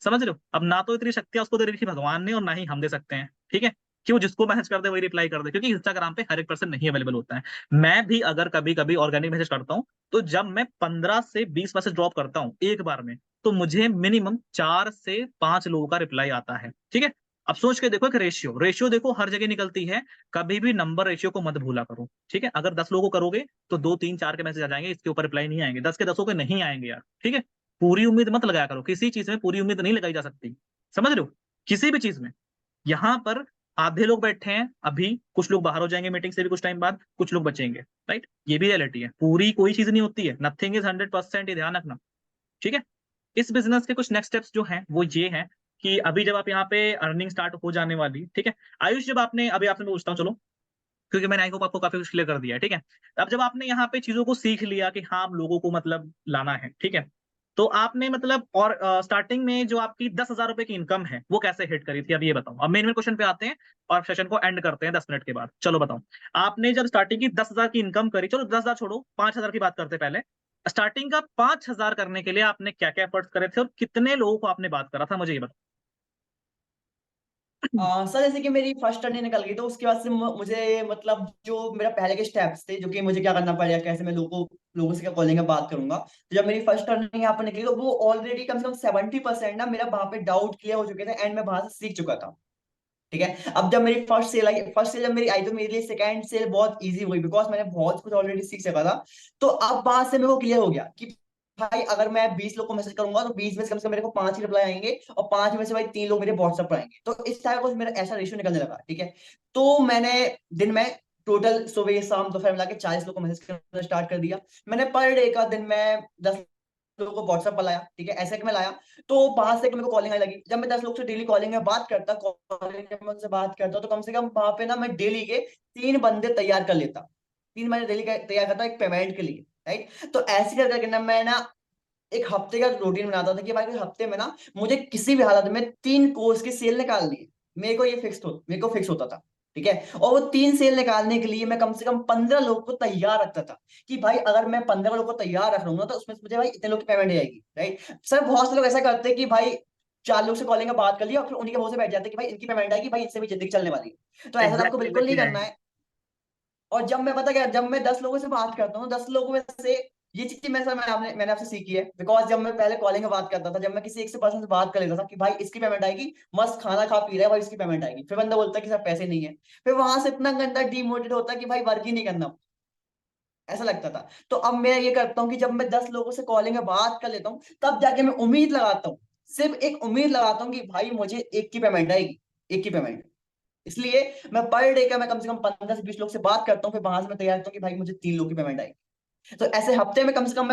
समझ रहे हो? अब ना तो इतनी शक्तियां उसको दे रखी भगवान ने और ना ही हम दे सकते हैं। ठीक है, कि वो जिसको मैसेज कर दे वही रिप्लाई कर दे, क्योंकि इंस्टाग्राम पे हर एक पर्सन नहीं अवेलेबल होता है। मैं भी अगर कभी कभी ऑर्गेनिक मैसेज करता हूँ तो जब मैं 15 से 20 मैसेज ड्रॉप करता हूँ एक बार में, तो मुझे मिनिमम 4 से 5 लोगों का रिप्लाई आता है। ठीक है, अब सोच के देखो, एक रेशियो रेशियो देखो हर जगह निकलती है, कभी भी नंबर रेशियो को मत भूला करो। ठीक है, अगर 10 लोगों को करोगे तो 2 3 4 के मैसेज आ जाएंगे, इसके ऊपर रिप्लाई नहीं आएंगे, 10 के 10 के नहीं आएंगे यार। ठीक है, पूरी उम्मीद मत लगाया करो, किसी चीज में पूरी उम्मीद नहीं लगाई जा सकती। समझ रहे हो, किसी भी चीज में। यहां पर आधे लोग बैठे हैं अभी, कुछ लोग बाहर हो जाएंगे मीटिंग से भी कुछ टाइम बाद, कुछ लोग बचेंगे। राइट, ये भी रियलिटी है, पूरी कोई चीज नहीं होती है, नथिंग इज 100%, ये ध्यान रखना। ठीक है, इस बिजनेस के कुछ नेक्स्ट स्टेप्स जो हैं वो ये हैं कि अभी जब आप यहाँ पे अर्निंग स्टार्ट हो जाने वाली, ठीक है। आयुष, जब आपने अभी आपसे मैं पूछता हूँ, चलो, क्योंकि मैंने आई होप आपको काफी कुछ क्लियर कर दिया है। ठीक है, अब जब आपने यहाँ पे चीजों को सीख लिया कि हाँ आप लोगों को मतलब लाना है, ठीक है, तो आपने मतलब और स्टार्टिंग में जो आपकी 10,000 रुपए की इनकम है वो कैसे हिट करी थी, अब ये बताओ। अब मेन मेन क्वेश्चन पे आते हैं और सेशन को एंड करते हैं 10 मिनट के बाद। चलो बताओ, आपने जब स्टार्टिंग की 10,000 की इनकम करी, चलो 10,000 छोड़ो, 5,000 की बात करते हैं पहले। स्टार्टिंग का 5,000 करने के लिए आपने क्या क्या एफर्ट्स करे थे और कितने लोगों को आपने बात करा था, मुझे ये बताओ। सर जैसे कि मेरी फर्स्ट टर्निंग निकल गई तो उसके बाद से मुझे मतलब जो मेरा पहले के स्टेप्स थे जो कि मुझे क्या करना पड़ेगा, कैसे मैं लोगों से क्या कॉलिंग में बात करूंगा, तो जब मेरी फर्स्ट टर्निंग यहाँ पर निकली तो वो ऑलरेडी कम से कम 70% ना मेरा वहां पे डाउट क्लियर हो चुके थे एंड मैं वहां से सीख चुका था। ठीक है, अब जब मेरी फर्स्ट सेल आई, फर्स्ट सेल जब मेरी आई तो मेरे लिए सेकंड सेल बहुत इजी हुई बिकॉज मैंने बहुत कुछ ऑलरेडी सीख चुका था। तो अब वहां से मेरे को क्लियर हो गया कि भाई अगर मैं 20 लोग को मैसेज करूंगा तो 20 में से कम से कम मेरे को 5 ही रिप्लाई आएंगे और 5 में से भाई 3 लोग मेरे व्हाट्सएप पर आएंगे। तो इस तरह का मेरा ऐसा रेशियो निकलने लगा। ठीक है, तो मैंने दिन में टोटल सुबह शाम दोपहर मिला के 40 लोग को मैसेज करना स्टार्ट कर दिया। मैंने पर डे का दिन में 10 लोगों को व्हाट्सएप पर लाया। ठीक है, ऐसे कि मैं लाया तो वहां से मेरे को कॉलिंग आने लगी। जब मैं 10 लोग से डेली कॉलिंग में बात करता, कॉलिंग में उनसे बात करता, तो कम से कम वहां पे ना मैं डेली के 3 बंदे तैयार कर लेता। 3 बंदे डेली तैयार करता एक पेमेंट के लिए। राइट, तो ऐसे कर करके ना मैं ना एक हफ्ते का रूटीन बनाता था कि भाई हफ्ते में ना मुझे किसी भी हालत में 3 कोर्स की सेल निकालनी है। मेरे को फिक्स होता था। ठीक है, और वो 3 सेल निकालने के लिए मैं कम से कम 15 लोग को तैयार रखता था कि भाई अगर मैं 15 लोग को तैयार रख लूंगा तो उसमें से मुझे भाई इतने लोग की पेमेंट आएगी। राइट, सर बहुत से लोग ऐसा करते हैं कि भाई 4 लोग से कॉलिंग में बात कर लिया और फिर उन्हीं के भरोसे बैठ जाते हैं कि भाई इनकी पेमेंट आएगी, भाई इनसे भी जिंदगी चलने वाली है। तो ऐसा तो आपको एग्जैक्टली बिल्कुल नहीं एग्जैक्टली करना है। और जब मैं पता क्या, जब मैं 10 लोगों से बात करता हूँ, 10 लोगों में से ये चीज मैंने आपसे सीखी है, बिकॉज जब मैं पहले कॉलिंग में बात करता था, जब मैं किसी एक से पर्सन से बात कर लेता था कि भाई इसकी पेमेंट आएगी, मस्त खाना खा पी रहा है भाई, इसकी पेमेंट आएगी, फिर बंदा बोलता है कि सर पैसे नहीं है, फिर वहां से इतना गंदा डीमोटिवेट होता है कि भाई वर्क ही नहीं करना, ऐसा लगता था। तो अब मैं ये करता हूँ कि जब मैं 10 लोगों से कॉलिंग में बात कर लेता हूँ, तब जाके मैं उम्मीद लगाता हूँ, सिर्फ एक उम्मीद लगाता हूँ कि भाई मुझे एक की पेमेंट आएगी, एक की पेमेंट। इसलिए मैं पर डे का मैं कम से कम 15 से 20 लोग से बात करता हूँ, फिर वहां से मैं तैयार करता हूँ कि भाई मुझे 3 लोग की पेमेंट आएगी। तो ऐसे हफ्ते में कम से कम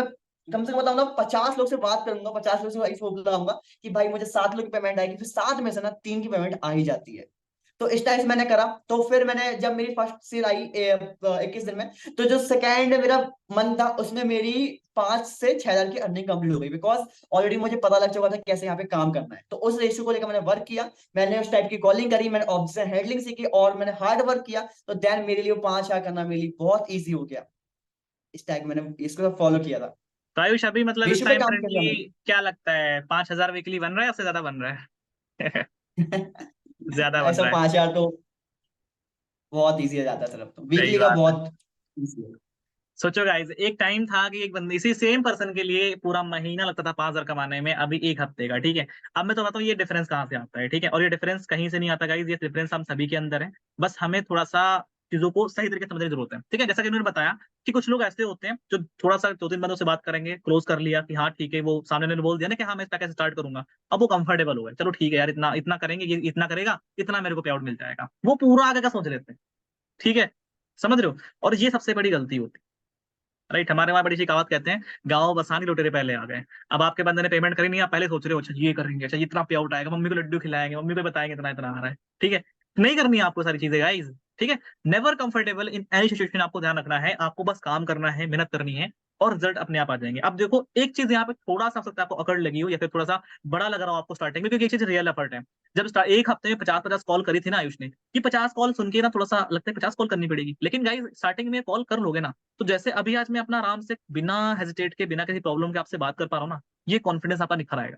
बताऊंगा 50 लोग से बात करूंगा, 50 लोग से वही सोच लगाऊंगा कि भाई मुझे 7 लोग की पेमेंट आएगी, फिर 7 में से ना 3 की पेमेंट आ ही जाती है। तो इस टाइप से मैंने करा। तो फिर मैंने जब मेरी फर्स्ट सेल आई 21 दिन में, तो जो सेकेंड मेरा मंथ था उसमें मेरी 5 से 6 हजार की अर्निंग कंप्लीट हो गई, बिकॉज ऑलरेडी मुझे पता लग चुका था कैसे यहाँ पे काम करना है। तो उस रेशियो को लेकर मैंने वर्क किया, मैंने उस टाइप की कॉलिंग करी, मैंने ऑब्जेक्शन हैंडलिंग सीखी और मैंने हार्ड वर्क किया, तो देन मेरे लिए वो 5 हजार करना मेरे लिए बहुत ईजी हो गया। इस टाइप मैंने इसको फॉलो किया था, तो आयुष अभी मतलब इस रेशियो पे टाइम काम किया करेंटली क्या लगता है, 5,000 वीकली बन रहा है या उससे ज्यादा बन रहा है? मैंने। ज्यादा बन ऐसा रहा है। 5 हजार तो बहुत इजी हो जाता है सर, अब तो सही वीकली का बात है। बहुत इजी है। सोचो गाइस, एक टाइम था कि एक बंदे इसी सेम पर्सन के लिए पूरा महीना लगता था 5,000 कमाने में, अभी एक हफ्ते का, ठीक है। अब मैं तो बताऊँ ये डिफरेंस कहाँ से आता है, ठीक है। और ये डिफरेंस कहीं से नहीं आता गाइस, ये डिफरेंस हम सभी के अंदर है। बस हमें थोड़ा सा चीजों को सही तरीके से समझने की जरूरत है, ठीक है। जैसा कि उन्होंने बताया कि कुछ लोग ऐसे होते हैं जो थोड़ा सा 2-3 बंदों से बात करेंगे, क्लोज कर लिया कि हाँ ठीक है, वो सामने ने बोल दिया ना कि हाँ मैं इस पैकेज स्टार्ट करूंगा, अब वो कंफर्टेबल हो गए, चलो ठीक है यार, इतना इतना करेंगे, ये इतना करेगा, इतना मेरे को पे आउट मिल जाएगा, वो पूरा आगे का सोच लेते हैं, ठीक है। समझ रहे हो? और ये सबसे बड़ी गलती होती है, राइट। हमारे वहां बड़ी सी कहावत कहते हैं, गाँव बसानी लुटेरे पहले आ गए। अब आपके बंदे ने पेमेंट करी नहीं, आप पहले सोच रहे हो अच्छा ये करेंगे, अच्छा इतना पे आउट आएगा, मम्मी को लड्डू खिलाएंगे, मम्मी को बताएंगे इतना इतना आ रहा है, ठीक है। नहीं करनी है आपको सारी चीजें गाइस, ठीक है। Never comfortable in any situation, आपको ध्यान रखना है, आपको बस काम करना है, मेहनत करनी है, और रिजल्ट अपने आप आ जाएंगे। अब देखो एक चीज यहाँ पे थोड़ा सा हो सकता है आपको अकड़ लगी हो या फिर थोड़ा सा बड़ा लग रहा हो आपको स्टार्टिंग में, क्योंकि एक चीज रियल एफर्ट है। जब एक हफ्ते में 50-50 कॉल करी थी ना आयुष ने, कि 50 कॉल सुन के ना थोड़ा सा लगता है 50 कॉल करनी पड़ेगी, लेकिन गाइस स्टार्टिंग में कॉल कर लोगे ना, तो जैसे अभी आज मैं अपना आराम से बिना हेजिटेट के, बिना किसी प्रॉब्लम के आपसे बात कर पा रहा हूँ ना, ये कॉन्फिडेंस आपका निखर आएगा।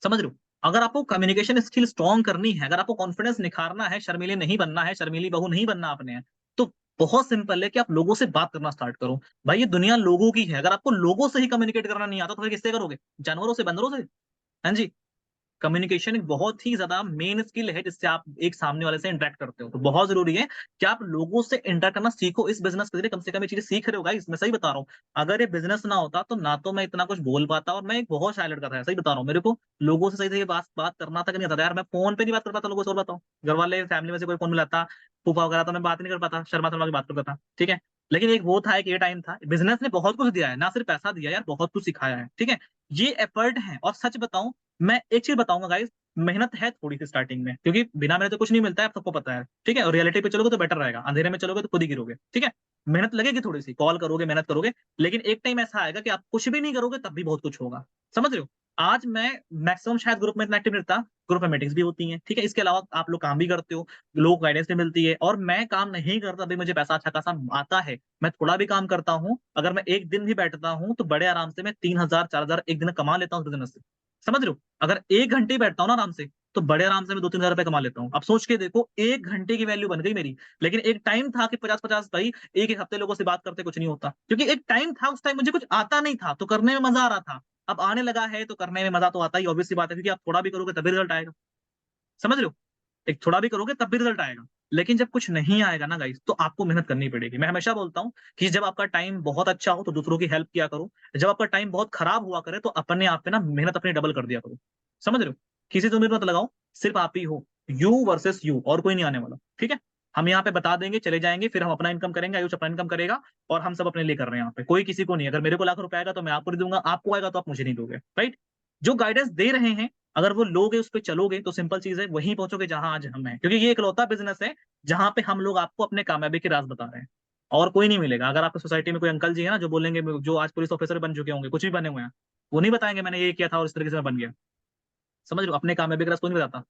समझ रहे हो? अगर आपको कम्युनिकेशन स्किल स्ट्रॉन्ग करनी है, अगर आपको कॉन्फिडेंस निखारना है, शर्मीले नहीं बनना है, शर्मीली बहू नहीं बनना आपने, तो बहुत सिंपल है कि आप लोगों से बात करना स्टार्ट करो। भाई ये दुनिया लोगों की है, अगर आपको लोगों से ही कम्युनिकेट करना नहीं आता तो फिर किससे करोगे? जानवरों से, बंदरों से? हाँ जी। कम्युनिकेशन एक बहुत ही ज्यादा मेन स्किल है जिससे आप एक सामने वाले से इंटरेक्ट करते हो, तो बहुत जरूरी है कि आप लोगों से इंटरेक्ट करना सीखो। इस बिजनेस के जरिए कम से कम ये चीजें सीख रहे हो गाइस, मैं सही बता रहा हूँ। अगर ये बिजनेस ना होता तो ना तो मैं इतना कुछ बोल पाता, और मैं एक बहुत साइलेंट का था, सही बता रहा हूँ। मेरे को लोगों से सही से बात बात करना तक नहीं आता था यार, मैं फोन पे नहीं बात कर पाता लोगों से, और बताओ घर वाले फैमिली में से कोई फोन मिलाता, फूफा वगैरह, तो मैं बात नहीं कर पाता, शर्मा शर्मा की बात करता था, ठीक है। लेकिन एक वो था, एक ये टाइम था, बिजनेस ने बहुत कुछ दिया है, ना सिर्फ पैसा दिया यार, बहुत कुछ सिखाया है, ठीक है। ये एफर्ट है। और सच बताऊं, मैं एक चीज बताऊंगा गाइस, मेहनत है थोड़ी सी स्टार्टिंग में, क्योंकि बिना मेहनत तो कुछ नहीं मिलता है, आप सबको पता है, ठीक है। और रियलिटी पे चलोगे तो बेटर रहेगा, अंधेरे में चलोगे तो खुद ही गिरोगे, ठीक है। मेहनत लगेगी थोड़ी सी, कॉल करोगे, मेहनत करोगे, लेकिन एक टाइम ऐसा आएगा कि आप कुछ भी नहीं करोगे तब भी बहुत कुछ होगा। समझ रहे हो? आज मैं मैक्सिमम शायद ग्रुप में इतना एक्टिव रहता, ग्रुप में मीटिंग्स भी होती हैं, ठीक है। इसके अलावा आप लोग काम भी करते हो, लोग गाइडेंस भी मिलती है, और मैं काम नहीं करता भी मुझे पैसा अच्छा खासा आता है। मैं थोड़ा भी काम करता हूँ, अगर मैं एक दिन भी बैठता हूँ तो बड़े आराम से मैं 3,000-4,000 एक दिन कमा लेता हूँ बिजनेस से। समझ रहे हो? अगर 1 घंटे बैठता हूँ ना आराम से, तो बड़े आराम से मैं 2-3 हजार रुपए कमा लेता हूँ। अब सोच के देखो, 1 घंटे की वैल्यू बन गई मेरी। लेकिन एक टाइम था कि 50-50 भाई एक एक हफ्ते लोगों से बात करते कुछ नहीं होता, क्योंकि एक टाइम था, उस टाइम मुझे कुछ आता नहीं था तो करने में मजा आ रहा था। अब आने लगा है तो करने में मजा तो आता ही, ऑब्वियस सी बात है, क्योंकि आप थोड़ा भी करोगे तभी रिजल्ट आएगा। समझ रहे हो? एक थोड़ा भी करोगे तब भी रिजल्ट आएगा। लेकिन जब कुछ नहीं आएगा ना गाइस, तो आपको मेहनत करनी पड़ेगी। मैं हमेशा बोलता हूँ कि जब आपका टाइम बहुत अच्छा हो तो दूसरों की हेल्प किया करो, जब आपका टाइम बहुत खराब हुआ करे तो अपने आप पे ना मेहनत अपनी डबल कर दिया करो। समझ रहे हो? किसी से उम्मीद मत लगाओ, सिर्फ आप ही हो, यू वर्सेस यू, और कोई नहीं आने वाला, ठीक है। हम यहाँ पे बता देंगे, चले जाएंगे, फिर हम अपना इनकम करेंगे, आयुष अपना इनकम करेगा, और हम सब अपने लिए कर रहे हैं यहाँ पे, कोई किसी को नहीं। अगर मेरे को लाख रुपए आएगा तो मैं आपको नहीं दूंगा, आपको आएगा तो आप मुझे नहीं दोगे, राइट। जो गाइडेंस दे रहे हैं, अगर वो लोगे, उस पर चलोगे, तो सिंपल चीज है, वहीं पहुंचोगे जहां आज हम हैं, क्योंकि ये इकलौता बिजनेस है जहां पे हम लोग आपको अपने कामयाबी के राज बता रहे हैं, और कोई नहीं मिलेगा। अगर आपकी सोसाइटी में कोई अंकल जी है ना जो बोलेंगे, जो आज पुलिस ऑफिसर बन चुके होंगे, कुछ भी बने हुए हैं, वो नहीं बताएंगे मैंने ये किया था और इस तरीके से मैं बन गया। समझ रहे हो? अपने कामयाबी का राज कोई नहीं बताता।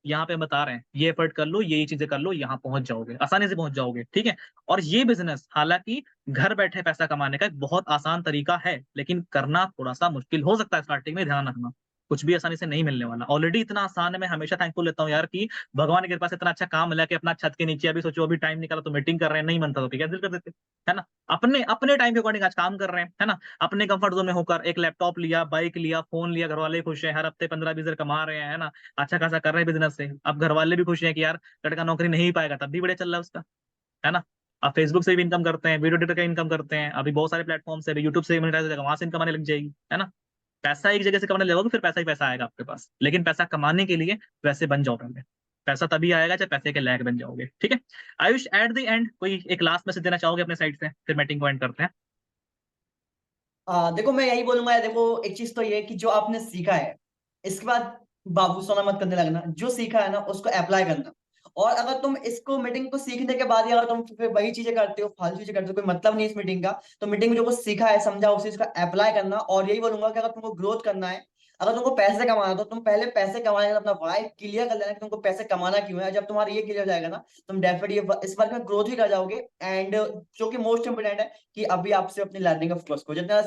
यहाँ पे हम बता रहे हैं, ये एफर्ट कर लो, ये चीजें कर लो, यहाँ पहुंच जाओगे, आसानी से पहुंच जाओगे, ठीक है। और ये बिजनेस हालांकि घर बैठे पैसा कमाने का एक बहुत आसान तरीका है, लेकिन करना थोड़ा सा मुश्किल हो सकता है स्टार्टिंग में, ध्यान रखना। कुछ भी आसानी से नहीं मिलने वाला। ऑलरेडी इतना आसान है, मैं हमेशा थैंकफुल रहता हूँ यार कि भगवान की कृपा से इतना अच्छा काम मिला कि अपना छत के नीचे अभी सोचो अभी टाइम निकाला तो मीटिंग कर रहे हैं, नहीं मनता तो कैंसिल कर देते, है ना? अपने अपने टाइम के अकॉर्डिंग आज काम कर रहे हैं, है ना? अपने कंफर्ट ज़ोन में होकर एक लैपटॉप लिया, बाइक लिया, फ़ोन लिया, घरवाले खुश हैं, हर हफ्ते 15-20 हज़ार कमा रहे हैं, है ना? अच्छा खासा कर रहे हैं बिज़नेस से। अब घरवाले भी खुश हैं कि यार लड़का नौकरी नहीं पाएगा तब भी बढ़िया चल रहा है उसका, है ना? आप फेसबुक से भी इनकम करते हैं, वीडियो एडिटर का इनकम करते हैं, अभी बहुत सारे प्लेटफ़ॉर्म्स है, अभी यूट्यूब से मोनेटाइज़ हो जाएगा, वहाँ से इनकम आने लग जाएगी, है ना? पैसा एक जगह से कमाने लगोगे फिर पैसा ही पैसा आएगा आपके पास। लेकिन पैसा कमाने के लिए वैसे बन जाओ पहले। पैसा तभी आएगा जब पैसे के लायक बन जाओगे, ठीक है? आयुष एट द एंड कोई एक लास्ट मैसेज देना चाहोगे अपने साइड से? फिर मीटिंग को एंड करते हैं। देखो मैं यही बोलूंगा यार, देखो एक चीज तो ये है कि जो आपने सीखा है इसके बाद बाबू सोना मत करने लगना, जो सीखा है ना उसको अप्लाई करना। और अगर तुम इसको मीटिंग को सीखने के बाद ही अगर तुम फिर वही चीजें करते हो, फालतू चीजें करते हो, कोई मतलब नहीं इस मीटिंग का, तो मीटिंग में जो कुछ सीखा है समझा उसे इसका अप्लाई करना। और यही बोलूंगा कि अगर तुमको ग्रोथ करना है, अगर तुमको पैसे कमाना है, तो तुम पहले पैसे कमाने का अपना वाई क्लियर कर लेना कि तुमको पैसे कमाना क्यों है। जब तुम्हारा ये क्लियर हो जाएगा ना, तुम डेफिनेटली इस वर्क में ग्रोथ भी कर जाओगे। एंड जो कि मोस्ट इंपोर्टेंट है कि अभी आपसे अपनी लर्निंग ऑफ कोर्स को जितना